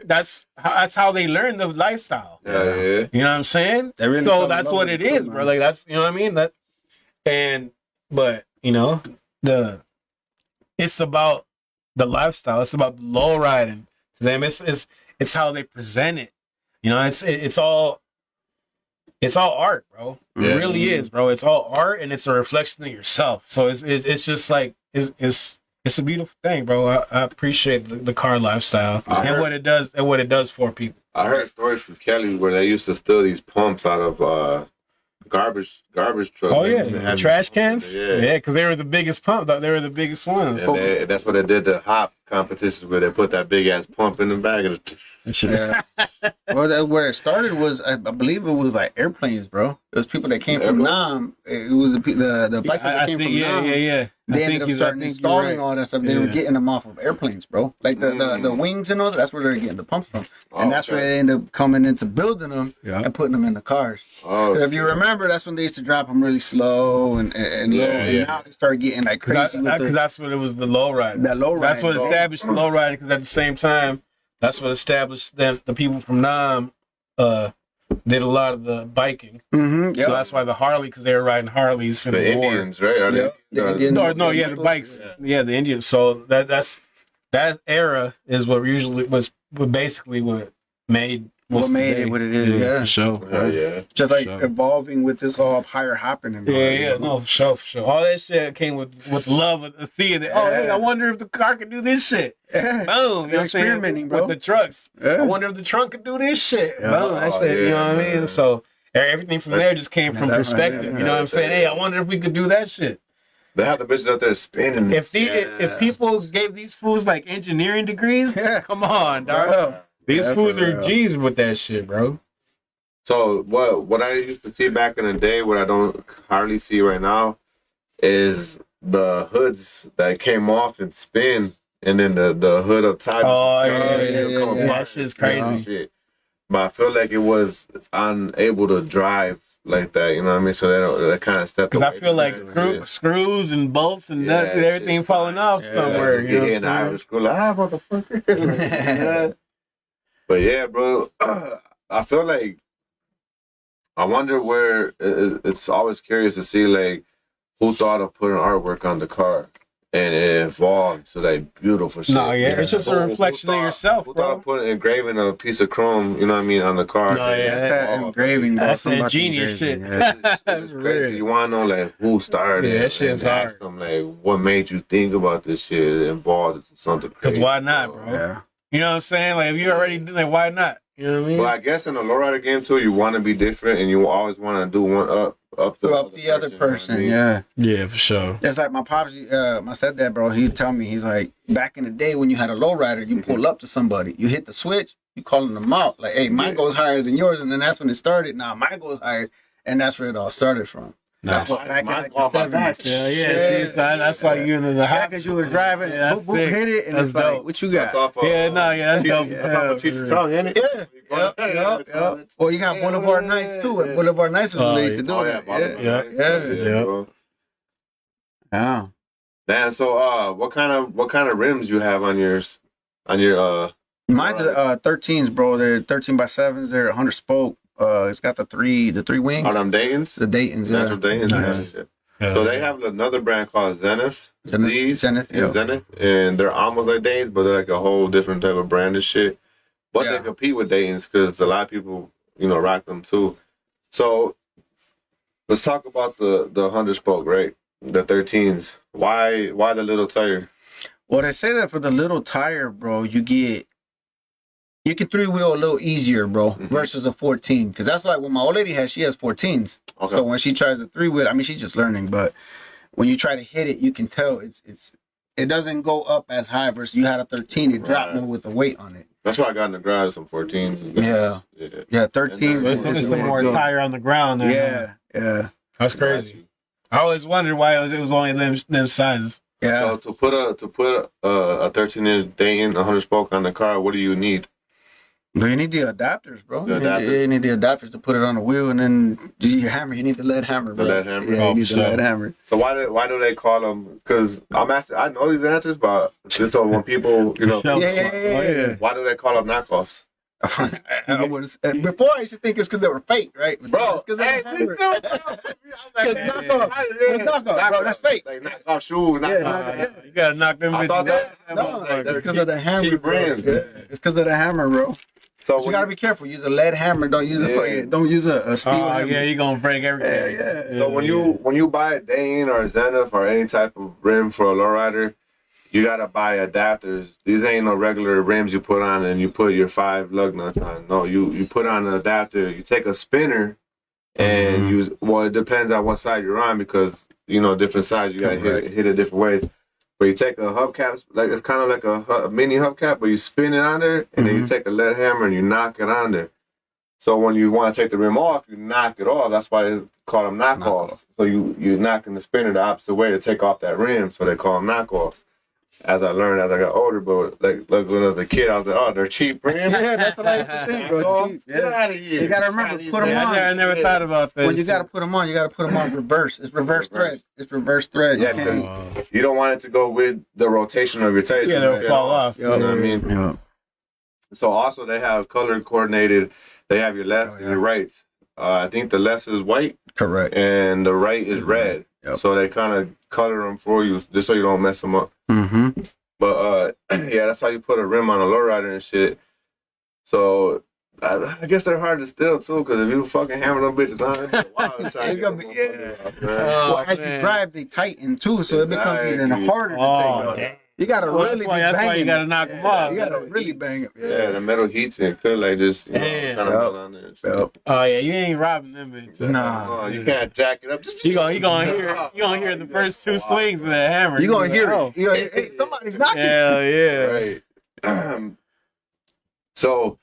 that's how they learn the lifestyle. Yeah. You know what I'm saying? Really so that's what it is, bro. Like that's, you know what I mean? But you know, it's about the lifestyle. It's about the low riding. To them, it's how they present it. You know, it's all art, bro. It really is, bro. It's all art, and it's a reflection of yourself. So it's just like it's a beautiful thing, bro. I appreciate the car lifestyle and what it does for people. I heard stories from Kelly where they used to steal these pumps out of garbage trucks. Oh yeah, trash cans. Yeah, because they were the biggest pump. They were the biggest ones. And that's what they did the hop competitions where they put that big ass pump in the bag and well, where it started was, I believe it was like airplanes, bro. It was people that came from Nam. It was the bikes that came from Nam. Yeah. They ended up starting installing all that stuff. They were getting them off of airplanes, bro. Like the wings and all that. That's where they're getting the pumps from. And that's where they end up coming into building them and putting them in the cars. If you remember, that's when they used to drop them really slow and low. And now they started getting like crazy. Because that's what it was, the low ride. That low ride. That's what established the low ride. Because at the same time, that's what established that the people from Nam did a lot of the biking. So that's why the Harley, because they were riding Harleys in the Indians, right? Are they? The bikes. Yeah, the Indians. So that era is what usually was basically what made it what it is. Yeah, for sure. Just like evolving with this all higher happening. No, for sure. All that shit came with love of seeing it. Oh, hey, I wonder if the car could do this shit. Yeah. Boom. You know experimenting, bro. With the trucks. Yeah. I wonder if the trunk could do this shit. Boom. That's you know what I mean? So everything from there just came from perspective. You know what I'm saying? Hey, I wonder if we could do that shit. They have the bitches out there spinning. If people gave these fools like engineering degrees, come on, dog. These fools are G's with that shit, bro. So what I used to see back in the day, what I don't hardly see right now, is the hoods that came off and spin, and then the hood up top. That shit's crazy. Shit. But I feel like it was unable to drive like that. You know what I mean? So they kind of stepped. Because I feel like screws and bolts and nuts and everything falling off somewhere. You know what I'm saying? Motherfucker. But yeah, bro, I feel like I wonder where it's always curious to see like who thought of putting artwork on the car and it evolved to like beautiful shit. No, it's just a reflection of yourself, who bro. Thought of putting engraving a piece of chrome, you know what I mean, on the car. No, that's that engraving. That's that genius shit. It's crazy. You want to know like who started it? That shit's hard. Ask them like what made you think about this shit? It involved something crazy. Because why not, bro? Yeah. You know what I'm saying? Like, if you already do, like, why not? You know what I mean? Well, I guess in the lowrider game too, you want to be different, and you always want to do one up the other person. You know what I mean? Yeah, for sure. Just like my pops, my stepdad, bro. He'd tell me, he's like, back in the day when you had a lowrider, you pull up to somebody, you hit the switch, you calling them out, like, hey, mine goes higher than yours, and then that's when it started. Nah, mine goes higher, and that's where it all started from. Nice. Yeah. That's why you in the house. Because you were driving, boop, hit it, and it's like, what you got? That's that's dope. That's off of Teacher Strong, ain't it? Yeah. Well, you got Boulevard Nights too. And Boulevard Nights was released to do it. Yeah. Man, so what kind of rims you have on yours? On your Mine's 13s, bro. They're 13x7s. They're 100 spoke. It's got the three wings. Are them Daytons? The Daytons, Natural Daytons. Nice. So they have another brand called Zenith. Zenith, and they're almost like Daytons, but they're like a whole different type of brand of shit. But they compete with Daytons because a lot of people, rock them too. So let's talk about the 100 spoke, right? The 13s. Why the little tire? Well, they say that for the little tire, bro, you can 3-wheel a little easier, bro, versus a 14. Because that's like what my old lady has. She has 14s. Okay. So when she tries a 3-wheel, I mean, she's just learning, but when you try to hit it, you can tell it doesn't go up as high versus you had a 13. It dropped more with the weight on it. That's why I got in the garage some 14s. Yeah, 13. It's the more tire on the ground. Yeah. That's crazy. I always wondered why it was only them sizes. Yeah. So to put a 13-inch Dayton 100 spoke on the car, what do you need? No, you need the adapters, bro. You need the adapters to put it on the wheel, and then your hammer. You need the lead hammer, bro. The lead hammer. Yeah, you need the lead hammer. So why do they call them? Because I'm asking. I know these answers, but just so when people, Yeah. Why do they call them knockoffs? Before I used to think it's because they were fake, right? Bro, because hey, me too, bro. knockoff, bro. That's fake. Like knockoff shoes. You gotta knock them I thought bitches that. No, it's because of the hammer. Cheap brands. It's because of the hammer, bro. So you gotta be careful. Use a lead hammer. Don't use a steel hammer. Yeah, you're gonna break everything. Yeah. So when you buy a Dane or a Zenith or any type of rim for a lowrider, you gotta buy adapters. These ain't no regular rims you put on and you put your 5 lug nuts on. No, you put on an adapter. You take a spinner and use. Well, it depends on what side you're on because different sides you gotta hit it different ways. But you take a hubcap, like it's kind of like a mini hubcap, but you spin it on there, and then you take a lead hammer and you knock it on there. So when you want to take the rim off, you knock it off. That's why they call them knockoffs. So you're knocking the spinner the opposite way to take off that rim, so they call them knockoffs. As I learned as I got older, but like when I was a kid, I was like, oh, they're cheap rims. Yeah, that's what I used to think, bro. Get out of here. You gotta remember, put them on. I never thought about that. When you gotta put them on, you gotta put them on reverse. It's reverse thread. It's reverse thread. Yeah, you don't want it to go with the rotation of your taste. Yeah, they'll fall off. You know what I mean? Yeah. So also they have color coordinated. They have your left and your right. I think the left is white. Correct. And the right is red. Yep. So they kind of color them for you just so you don't mess them up. Mm-hmm. But yeah, that's how you put a rim on a lowrider and shit. So I guess they're hard to steal too, because if you fucking hammer them bitches on, it's gonna be well, as you drive, they tighten too, so it becomes even harder to take off. You gotta really that's why you gotta knock them off. You gotta really bang it. Yeah, the metal heats and it could like just kind of melt on there. Oh yeah, you ain't robbing them bitches. Nah, you can't jack it up. You gonna hear the first 2 swings of that hammer. You gonna hear it. You gonna hear, hey, somebody's knocking. Hell yeah. Right. So,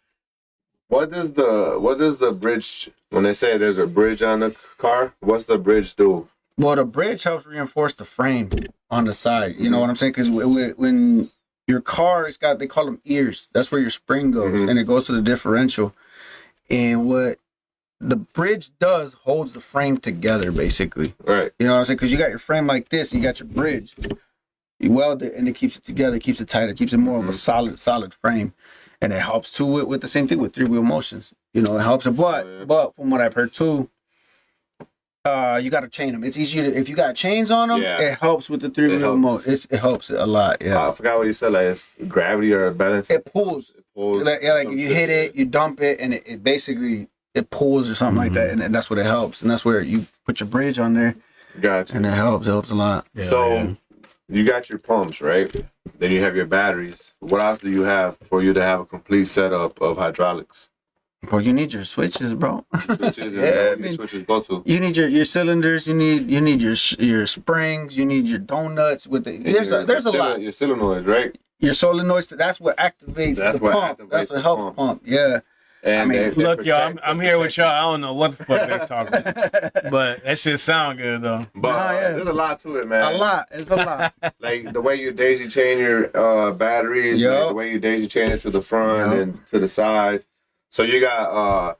what does the bridge, when they say there's a bridge on the car? What's the bridge do? Well, the bridge helps reinforce the frame on the side. You know what I'm saying? Because when your car, they call them ears. That's where your spring goes, and it goes to the differential. And what the bridge does holds the frame together, basically. Right. You know what I'm saying? Because you got your frame like this, and you got your bridge. You weld it, and it keeps it together, keeps it tighter, keeps it more of a solid frame. And it helps too with the same thing with 3-wheel motions. It helps. But from what I've heard too, you got to chain them. It's easier if you got chains on them. It helps with the 3-wheel motion. It helps a lot. Yeah. I forgot what you said. Like it's gravity or balance. It pulls. Like you hit it, you dump it, and it basically pulls or something like that, and that's what it helps. And that's where you put your bridge on there. Gotcha. And it helps. It helps a lot. Yeah, so you got your pumps, right? Then you have your batteries. What else do you have for you to have a complete setup of hydraulics? Well, you need your switches, bro. Switches, your switches go to. You need your cylinders. You need your springs. You need your donuts. There's a lot. Your solenoids, right? Your solenoids. That's what activates the pump. That's what helps the pump. Yeah. And look, y'all, I'm here with y'all. I don't know what the fuck they talking about, but that shit sound good though. But there's a lot to it, man. A lot. It's a lot. Like the way you daisy chain your batteries, like the way you daisy chain it to the front and to the sides. So you got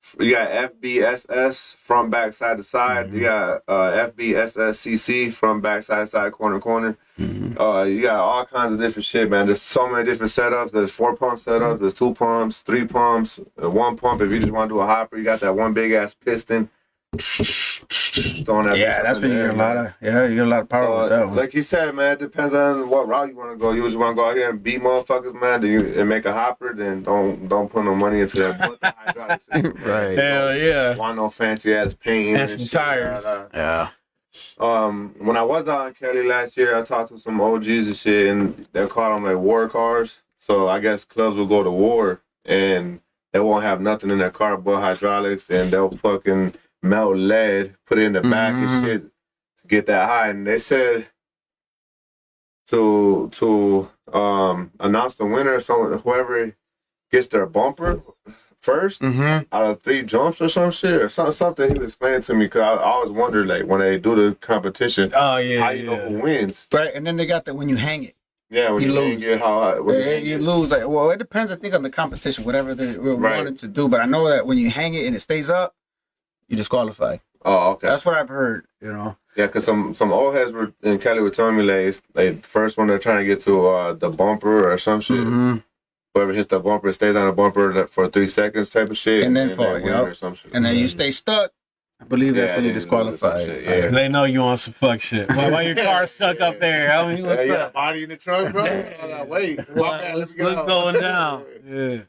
FBSS front, back, side to side. You got FBSSCC front, back, side, corner. You got all kinds of different shit, man. There's so many different setups. There's 4 pump setups. There's 2 pumps, 3 pumps, 1 pump. If you just want to do a hopper, you got that one big ass piston. That's when you get a lot of power with that one. Like you said, man, it depends on what route you want to go. You just want to go out here and beat motherfuckers, man, and make a hopper, then don't put no money into that. Put the hydraulics in. Right. Hell yeah. Want no fancy ass paint and some tires. Yeah. When I was out in Cali last year, I talked to some OGs and shit, and they call them like war cars. So I guess clubs will go to war, and they won't have nothing in their car but hydraulics, and they'll fucking melt lead, put it in the back and shit to get that high. And they said to announce the winner, someone whoever gets their bumper first out of 3 jumps or some shit or something he was explaining to me, because I always wondered like when they do the competition, how you know who wins. Right, and then they got that when you hang it. Yeah, when you lose. Get how high, you lose. Like, well, it depends, I think, on the competition, whatever they were wanting to do. But I know that when you hang it and it stays up, you disqualify. Oh, okay. That's what I've heard, you know. Yeah, because some old heads were in Cali were telling me like first one they're trying to get to the bumper or some shit. Whoever hits the bumper stays on the bumper for 3 seconds type of shit. And then fall, or some shit. And then you stay stuck. I believe that's when you disqualify. Yeah. They know you on some fuck shit. Why your car's stuck up there? I mean, what's up? Body in the trunk, bro. Wait, what's going down? Yeah.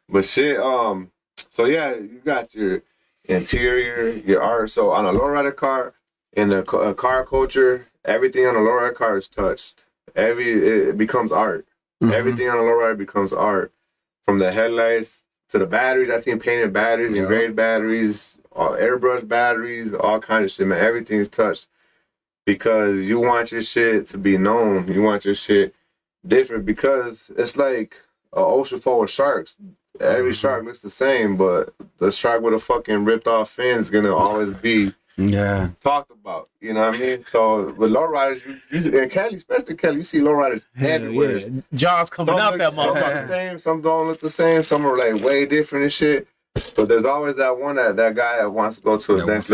But shit, so yeah, you got your interior, your art. So on a lowrider car, in the car culture, everything on a lowrider car is touched. It becomes art. Everything on a lowrider becomes art. From the headlights to the batteries. I've seen painted batteries, engraved batteries, airbrush batteries, all kind of shit, man. Everything is touched because you want your shit to be known. You want your shit different because it's like an ocean full of sharks. Every shark looks the same, but the shark with a fucking ripped off fin is gonna always be talked about. You know what I mean? So with lowriders, you in Cali, especially Cali, you see lowriders everywhere. Yeah. Jaws coming out that motherfucker. Some don't look the same. Some are like way different and shit. But there's always that one that guy that wants to go to the next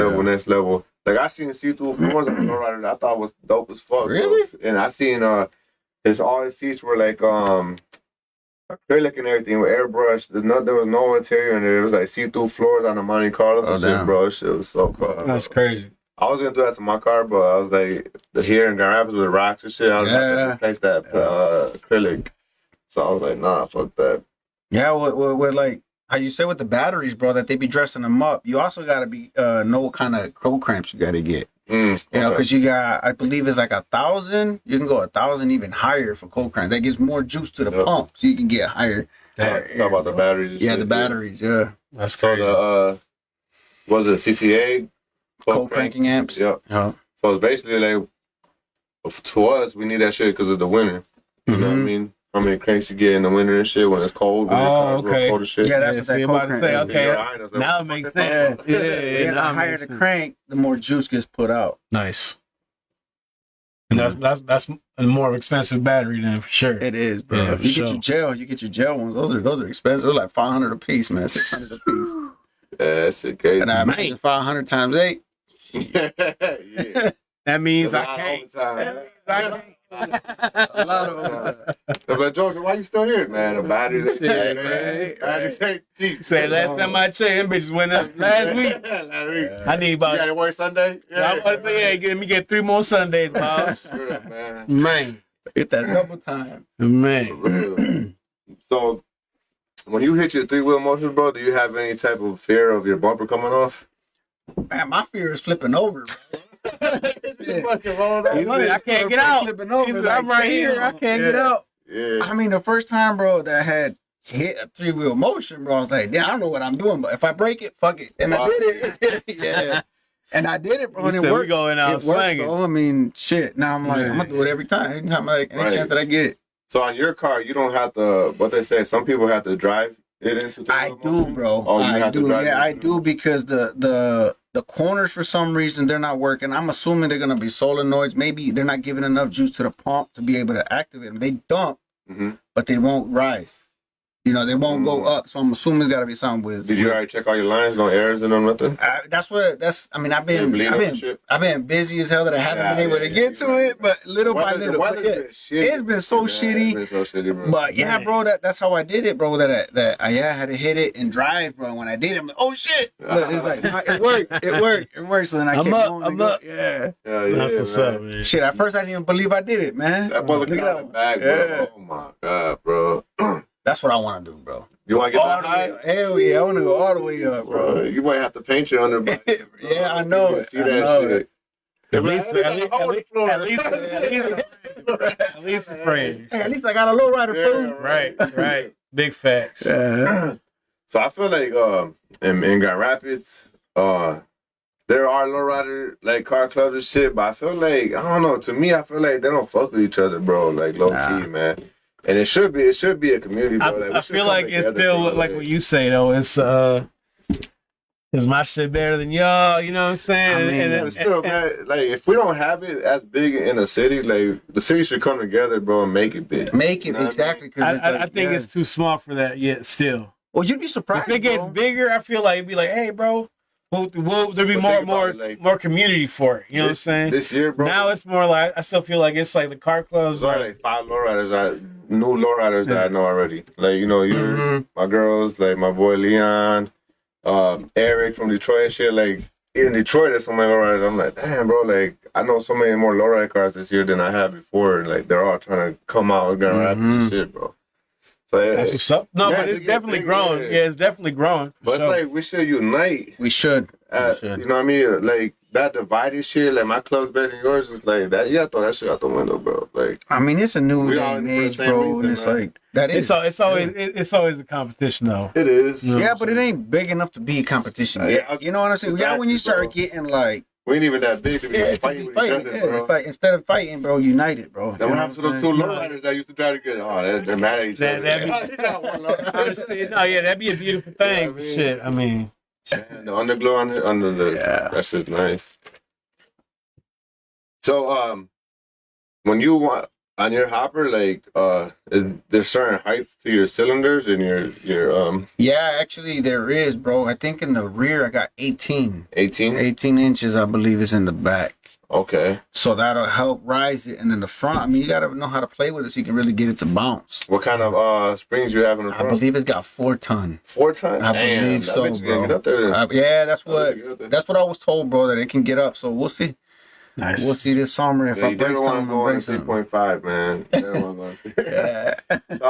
level. Like I seen see-through floors on the lowrider that I thought was dope as fuck. Really? Bro. And I seen all his seats were like acrylic and everything with airbrush. There was no interior in there. It was like see-through floors on the Monte Carlos and shit, bro. That shit was so cool. That's crazy. I was gonna do that to my car, but I was like, here in Grand Rapids with rocks and shit, I was gonna replace that acrylic. So I was like, nah, fuck that. Yeah, with like how you say with the batteries, bro, that they be dressing them up. You also gotta be know what kind of cold cramps you gotta get. You know, because you got, I believe it's like 1,000. You can go 1,000 even higher for cold cramp. That gives more juice to the pump, so you can get higher. Talk about the batteries. The batteries. Yeah, that's crazy. So was it CCA? Cold cranking amps. Yep. So it's basically like, to us, we need that shit because of the winter. You know what I mean? How many cranks you get in the winter and shit when it's cold? Cold as shit. Yeah, that's what that cold crank is. Okay, now it makes sense. Yeah, the higher the crank, the more juice gets put out. Nice. And that's a more expensive battery then for sure. It is, bro. Yeah, you get your gel ones. Those are expensive. They're like $500 a piece, man. $600 a piece. That's okay. And I imagine 500 times 8. Yeah. That means I can't. A lot of overtime. But Georgia, why you still here, man? The batteries ain't cheap, man. Batteries ain't cheap. Say last time I checked, them bitches went up last week. I need about. You got to work Sunday? Yeah. I'm about to say, let me get 3 more Sundays, boss. Sure, man. Man. Get that double time. Man. So, when you hit your 3-wheel motion, bro, do you have any type of fear of your bumper coming off? Man, my fear is flipping over, bro. I can't get out. I'm right here. I can't get out. Yeah. I mean, the first time, bro, that I had hit a 3-wheel motion, bro, I was like, damn, I don't know what I'm doing, but if I break it, fuck it. And I did it. Yeah. And I did it, bro. And it worked. Going out slanging. Bro. I mean, shit. Now I'm like, I'm gonna do it every time. Anytime, like, any chance that I get. So on your car, you don't have to. What they say, some people have to drive it into. I do, bro. Oh, I do. Yeah, I do because the corners for some reason they're not working. I'm assuming they're gonna be solenoids. Maybe they're not giving enough juice to the pump to be able to activate them. They dump, but they won't rise. You know, they won't go up. So I'm assuming it's got to be something with. Did you already check all your lines? No errors in them, nothing? I mean, I've been busy as hell that I haven't been able to get to it, but little by little. It's been so shitty. It's been so shitty, bro. But yeah, bro, that's how I did it, bro. That I had to hit it and drive, bro. When I did it, I'm like, oh shit! But it's like it worked. So then I kept going. I'm up. Yeah. That's what's up, man. Shit, at first I didn't even believe I did it, man. That mother got it back, bro. Oh my god, bro. That's what I want to do, bro. You want to get that high? Hell yeah, I want to go all the way up, bro. You might have to paint your underbody. Yeah, I know. See that shit. At least a friend. Hey, at least I got a lowrider food. Right. Big facts. So I feel like in Grand Rapids, there are lowrider like car clubs and shit, but I feel like I don't know. To me, I feel like they don't fuck with each other, bro. Like low key, man. And it should be a community, bro. Like, I feel like it's still like what you say though. Is my shit better than y'all? You know what I'm saying? I mean, it's still, man, like if we don't have it as big in a city, like the city should come together, bro, and make it big. Make it, exactly. I think it's too small for that yet. Still. Well, you'd be surprised. If it gets bigger, I feel like it'd be like, hey, bro, there'll be more community for it. You know what I'm saying? This year, bro. Now it's more like I still feel like it's like the car clubs. Like 5 lowriders, new lowriders that I know already. Like you're my girls, like my boy Leon, Eric from Detroit and shit. Like in Detroit, there's so many lowriders. I'm like, damn, bro. Like I know so many more lowrider cars this year than I had before. Like they're all trying to come out and get Rapids and shit, bro. So that's what's up. No, but it's definitely growing. Yeah, it's definitely growing. But it's like we should unite. We should. You know what I mean? Like that divided shit. Like my club's better than yours. Is like that. You gotta throw that shit out the window, bro. Like I mean, it's a new day and age, bro. And it's like that is. It's always a competition, though. It is. You know yeah, but it ain't big enough to be a competition. You know what I'm saying? Yeah, when you start getting like. We ain't even that big to be fighting with each other, bro. It's like instead of fighting, bro, united, bro. Then what happens to those two lowriders that used to try to get? Oh, they're mad at each other. That'd be a beautiful thing. Shit, I mean, the underglow under the that's just nice. So, when you want on your hopper, like, is there certain heights to your cylinders and your Yeah, actually there is, bro. I think in the rear I got 18 inches, I believe, is in the back. Okay. So that'll help rise it, and then the front, I mean, you gotta know how to play with it so you can really get it to bounce. What kind of springs you have in the front? I believe it's got 4 ton. 4 ton. I believe so, bro. Get up there. Yeah, that's what I was told, bro, that it can get up. So we'll see. Nice. We'll see this summer if I break something. I'm going 3.5, man.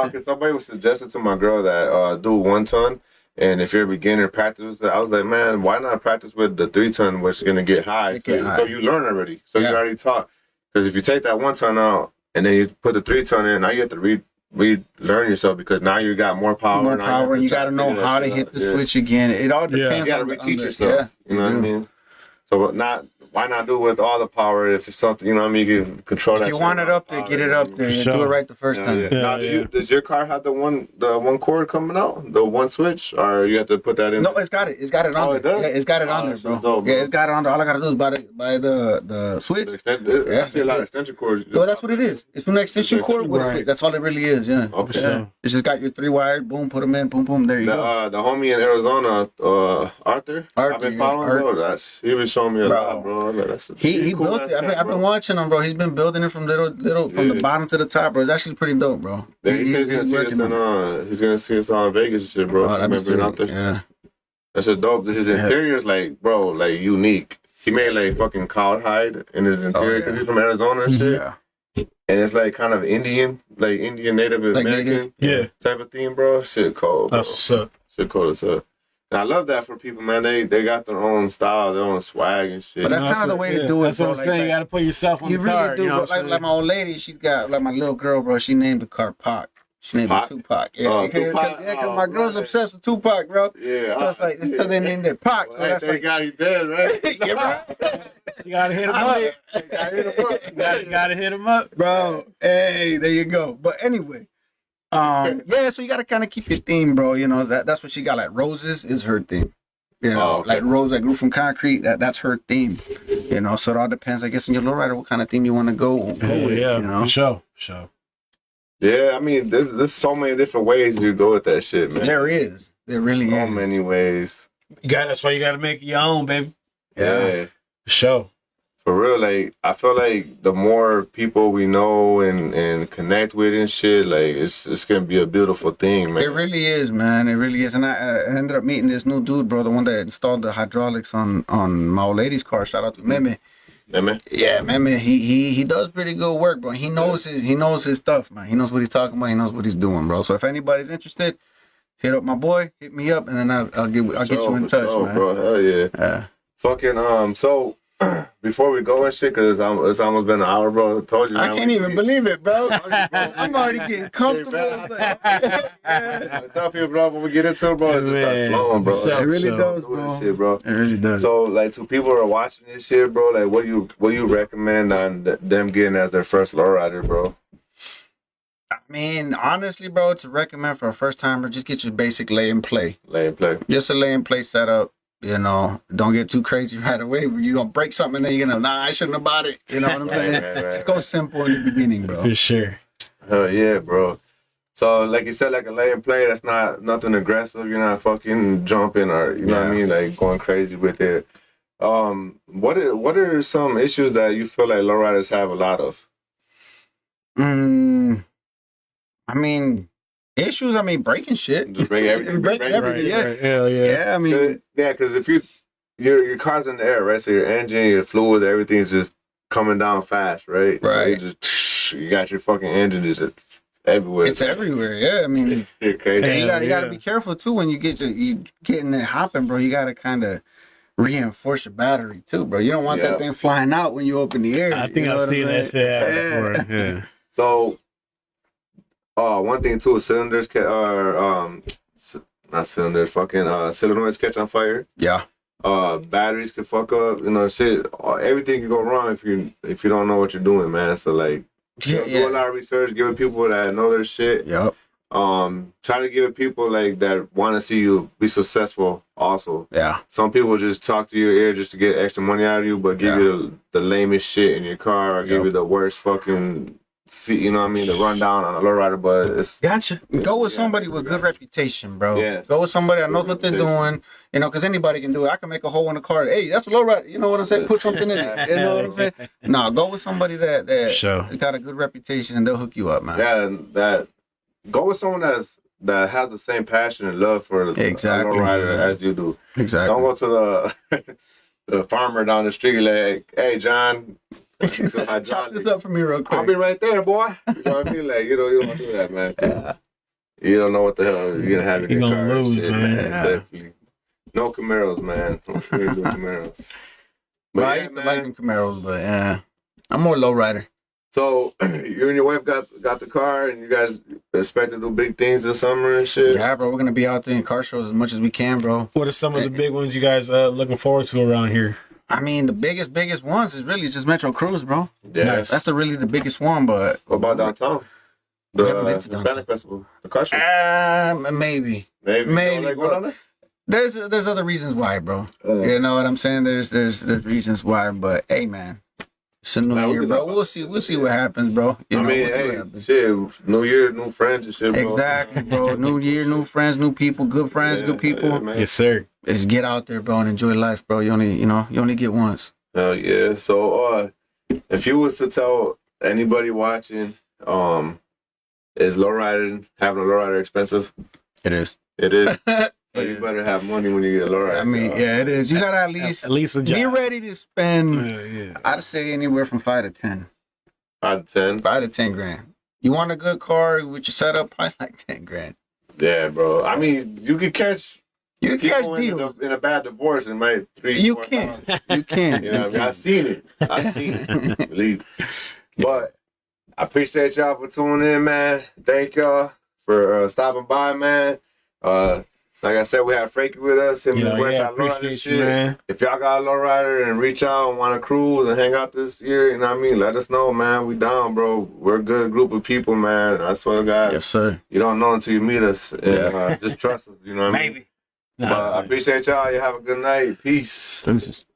Because somebody was suggesting to my girl that do 1 ton, and if you're a beginner, practice. I was like, man, why not practice with the 3 ton, which is gonna get high? So you learn already. So you already taught. Because if you take that 1 ton out and then you put the 3 ton in, now you have to relearn yourself because now you got more power. More power, and you got to know how to hit the switch again. It all depends. You got to reteach yourself. You know what I mean? So why not do it with all the power if it's something, you know what I mean, you can control that. If you want it up there, get it up there. Do it right the first time. Now, does your car have the one cord coming out, the one switch, or you have to put that in? No, it's got it. It's got it on there. Yeah, it's got it on there, bro. Dope, bro. Yeah, it's got it on there. All I got to do is buy the switch. I see a lot of extension cords. Well, that's what it is. It's an extension cord with a switch. That's all it really is, yeah. Okay. Yeah. It's just got your 3 wires, boom, put them in, boom, boom, there you go. The homie in Arizona, Arthur, I've been following him, bro. He was showing me a lot, bro. He built it. I've been watching him, bro. He's been building it from little from the bottom to the top, bro. It's actually pretty dope, bro. He's gonna see us on Vegas and shit, bro. Yeah. That's just dope. His interior's like, bro, like unique. He made like fucking cowhide in his interior because he's from Arizona and shit. Yeah. And it's like kind of Indian, like Indian Native American type of theme, bro. Shit cold, bro. That's what's up. Shit cold as up. And I love that for people, man. They got their own style, their own swag and shit. But that's kind of the way to do it, that's bro. That's what I'm saying. You got to put yourself on the card. You really do, like my old lady, she's got, like my little girl, bro, she named the car Pac. She named it Tupac. Yeah, because my girl's obsessed with Tupac, bro. Yeah. So it's like, so they named it Pac. So that's like, God, he's dead, right? Yeah, right. You got to hit him up. You got to hit him up. Bro, hey, there you go. But anyway. Yeah, so you gotta kind of keep your theme, bro. You know that's what she got. Like roses is her theme. You know, like rose that grew from concrete. That's her theme. You know, so it all depends, I guess, on your lowrider what kind of theme you want to go with. Yeah, you know? for sure. Yeah, I mean, there's so many different ways you go with that shit, man. There is. There really is. So many ways. That's why you got to make your own, baby. Yeah, for sure. For real, like I feel like the more people we know and connect with and shit, like it's gonna be a beautiful thing, man. It really is, man. It really is. And I ended up meeting this new dude, bro, the one that installed the hydraulics on my old lady's car. Shout out to Meme. Meme? Yeah, Meme. He does pretty good work, bro. He knows his stuff, man. He knows what he's talking about. He knows what he's doing, bro. So if anybody's interested, hit up my boy. Hit me up, and then I'll get you in touch, man. Bro. Hell yeah. Fucking so. before we go and shit, cause it's almost been an hour, bro. I told you, man, I can't even believe it, bro. I'm already getting comfortable. Tell people, bro, when we get into it, bro, it just starts flowing, bro. It really does, Doing bro. this shit, bro. It really does. So, like, to people who are watching this shit, bro, like, what you recommend on them getting as their first lowrider, bro? I mean, honestly, bro, to recommend for a first timer, just get your basic lay and play. Lay and play. Just a lay and play setup. You know, don't get too crazy right away. You're gonna break something and then you're gonna, I shouldn't have bought it. You know what I'm saying? Just go simple in the beginning, bro. For sure. Hell yeah, bro. So, like you said, like a lay and play, that's not nothing aggressive. You're not fucking jumping or, you know what I mean, like going crazy with it. What are some issues that you feel like lowriders have a lot of? I mean, issues. I mean, breaking shit. Just break everything. Break everything. Yeah. Right. Hell yeah. Yeah. I mean, Because if your car's in the air, right? So your engine, your fluids, everything's just coming down fast, right? Right. So you got your fucking engine just everywhere. it's everywhere. Yeah. I mean, You're crazy. and you gotta be careful too when you getting it hopping, bro. You gotta kind of reinforce your battery too, bro. You don't want that thing flying out when you open the air. I think I've seen that shit happen before. Yeah. So, one thing too, cylinders not cylinders, fucking solenoids catch on fire. Yeah. Batteries can fuck up. You know, shit. Everything can go wrong if you don't know what you're doing, man. So like, do a lot of research. Give it people that know their shit. Yep. Try to give it people like that want to see you be successful. Also, Yeah. some people just talk to your ear just to get extra money out of you, but give you the lamest shit in your car, or give you the worst fucking, you know what I mean, the rundown on a lowrider. But it's Gotcha. Go with somebody with good reputation, bro. Yeah. Go with somebody that knows what they're doing. You know, because anybody can do it. I can make a hole in the car. Hey, that's a low rider. You know what I'm saying? Put something in it. You know what I'm saying? Nah, go with somebody that got a good reputation and they'll hook you up, man. Yeah, that go with someone that has the same passion and love for the lowrider as you do. Exactly. Don't go to the farmer down the street like, hey, John. Chop this up for me real quick. I'll be right there, boy. You know what I mean? Like, you don't want to do that, man. You don't know what the hell you're gonna have in your car. Lose, shit, man. Definitely. No Camaros, man. No Camaros. But I used to like them Camaros, but yeah, I'm more low rider. So you and your wife got the car, and you guys expect to do big things this summer and shit. Yeah, bro, we're gonna be out there in car shows as much as we can, bro. What are some of the big ones you guys looking forward to around here? I mean, the biggest ones is really just Metro Cruise, bro. Yeah, That's the biggest one. But what about downtown? We haven't been to The downtown. Hispanic Festival, the car show. Maybe. Maybe. Like, what on it? There's other reasons why, bro. You know what I'm saying? There's reasons why, but hey, man, it's a new year, bro. We'll see what happens, bro. I mean, shit, new year, new friends and shit, bro. Exactly, bro. New year, new friends, new people, good friends, good people. man. Yes, sir. Just get out there, bro, and enjoy life, bro. You only get once. Hell yeah. So, if you was to tell anybody watching, is having a lowrider expensive? It is. It is. So you better have money when you get a lowrider. I mean, yeah, it is. You gotta at least a job. be ready to spend. I'd say anywhere from 5 to 10. 5 to 10. 5 to 10 grand. You want a good car with your setup? Probably like 10 grand. Yeah, bro. I mean, you could catch. You can catch people deals. in a bad divorce and might 3. You 4 can. times. You can. You know, what I mean? I seen it. Believe. But I appreciate y'all for tuning in, man. Thank y'all for stopping by, man. Like I said, we have Frankie with us. Him and West, I love this shit. Man. If y'all got a lowrider and reach out and want to cruise and hang out this year, you know what I mean? Let us know, man. We down, bro. We're a good group of people, man. I swear to God. Yes, sir. You don't know until you meet us. And just trust us, you know what I mean? Maybe. But I appreciate y'all. You have a good night. Peace. Deuces.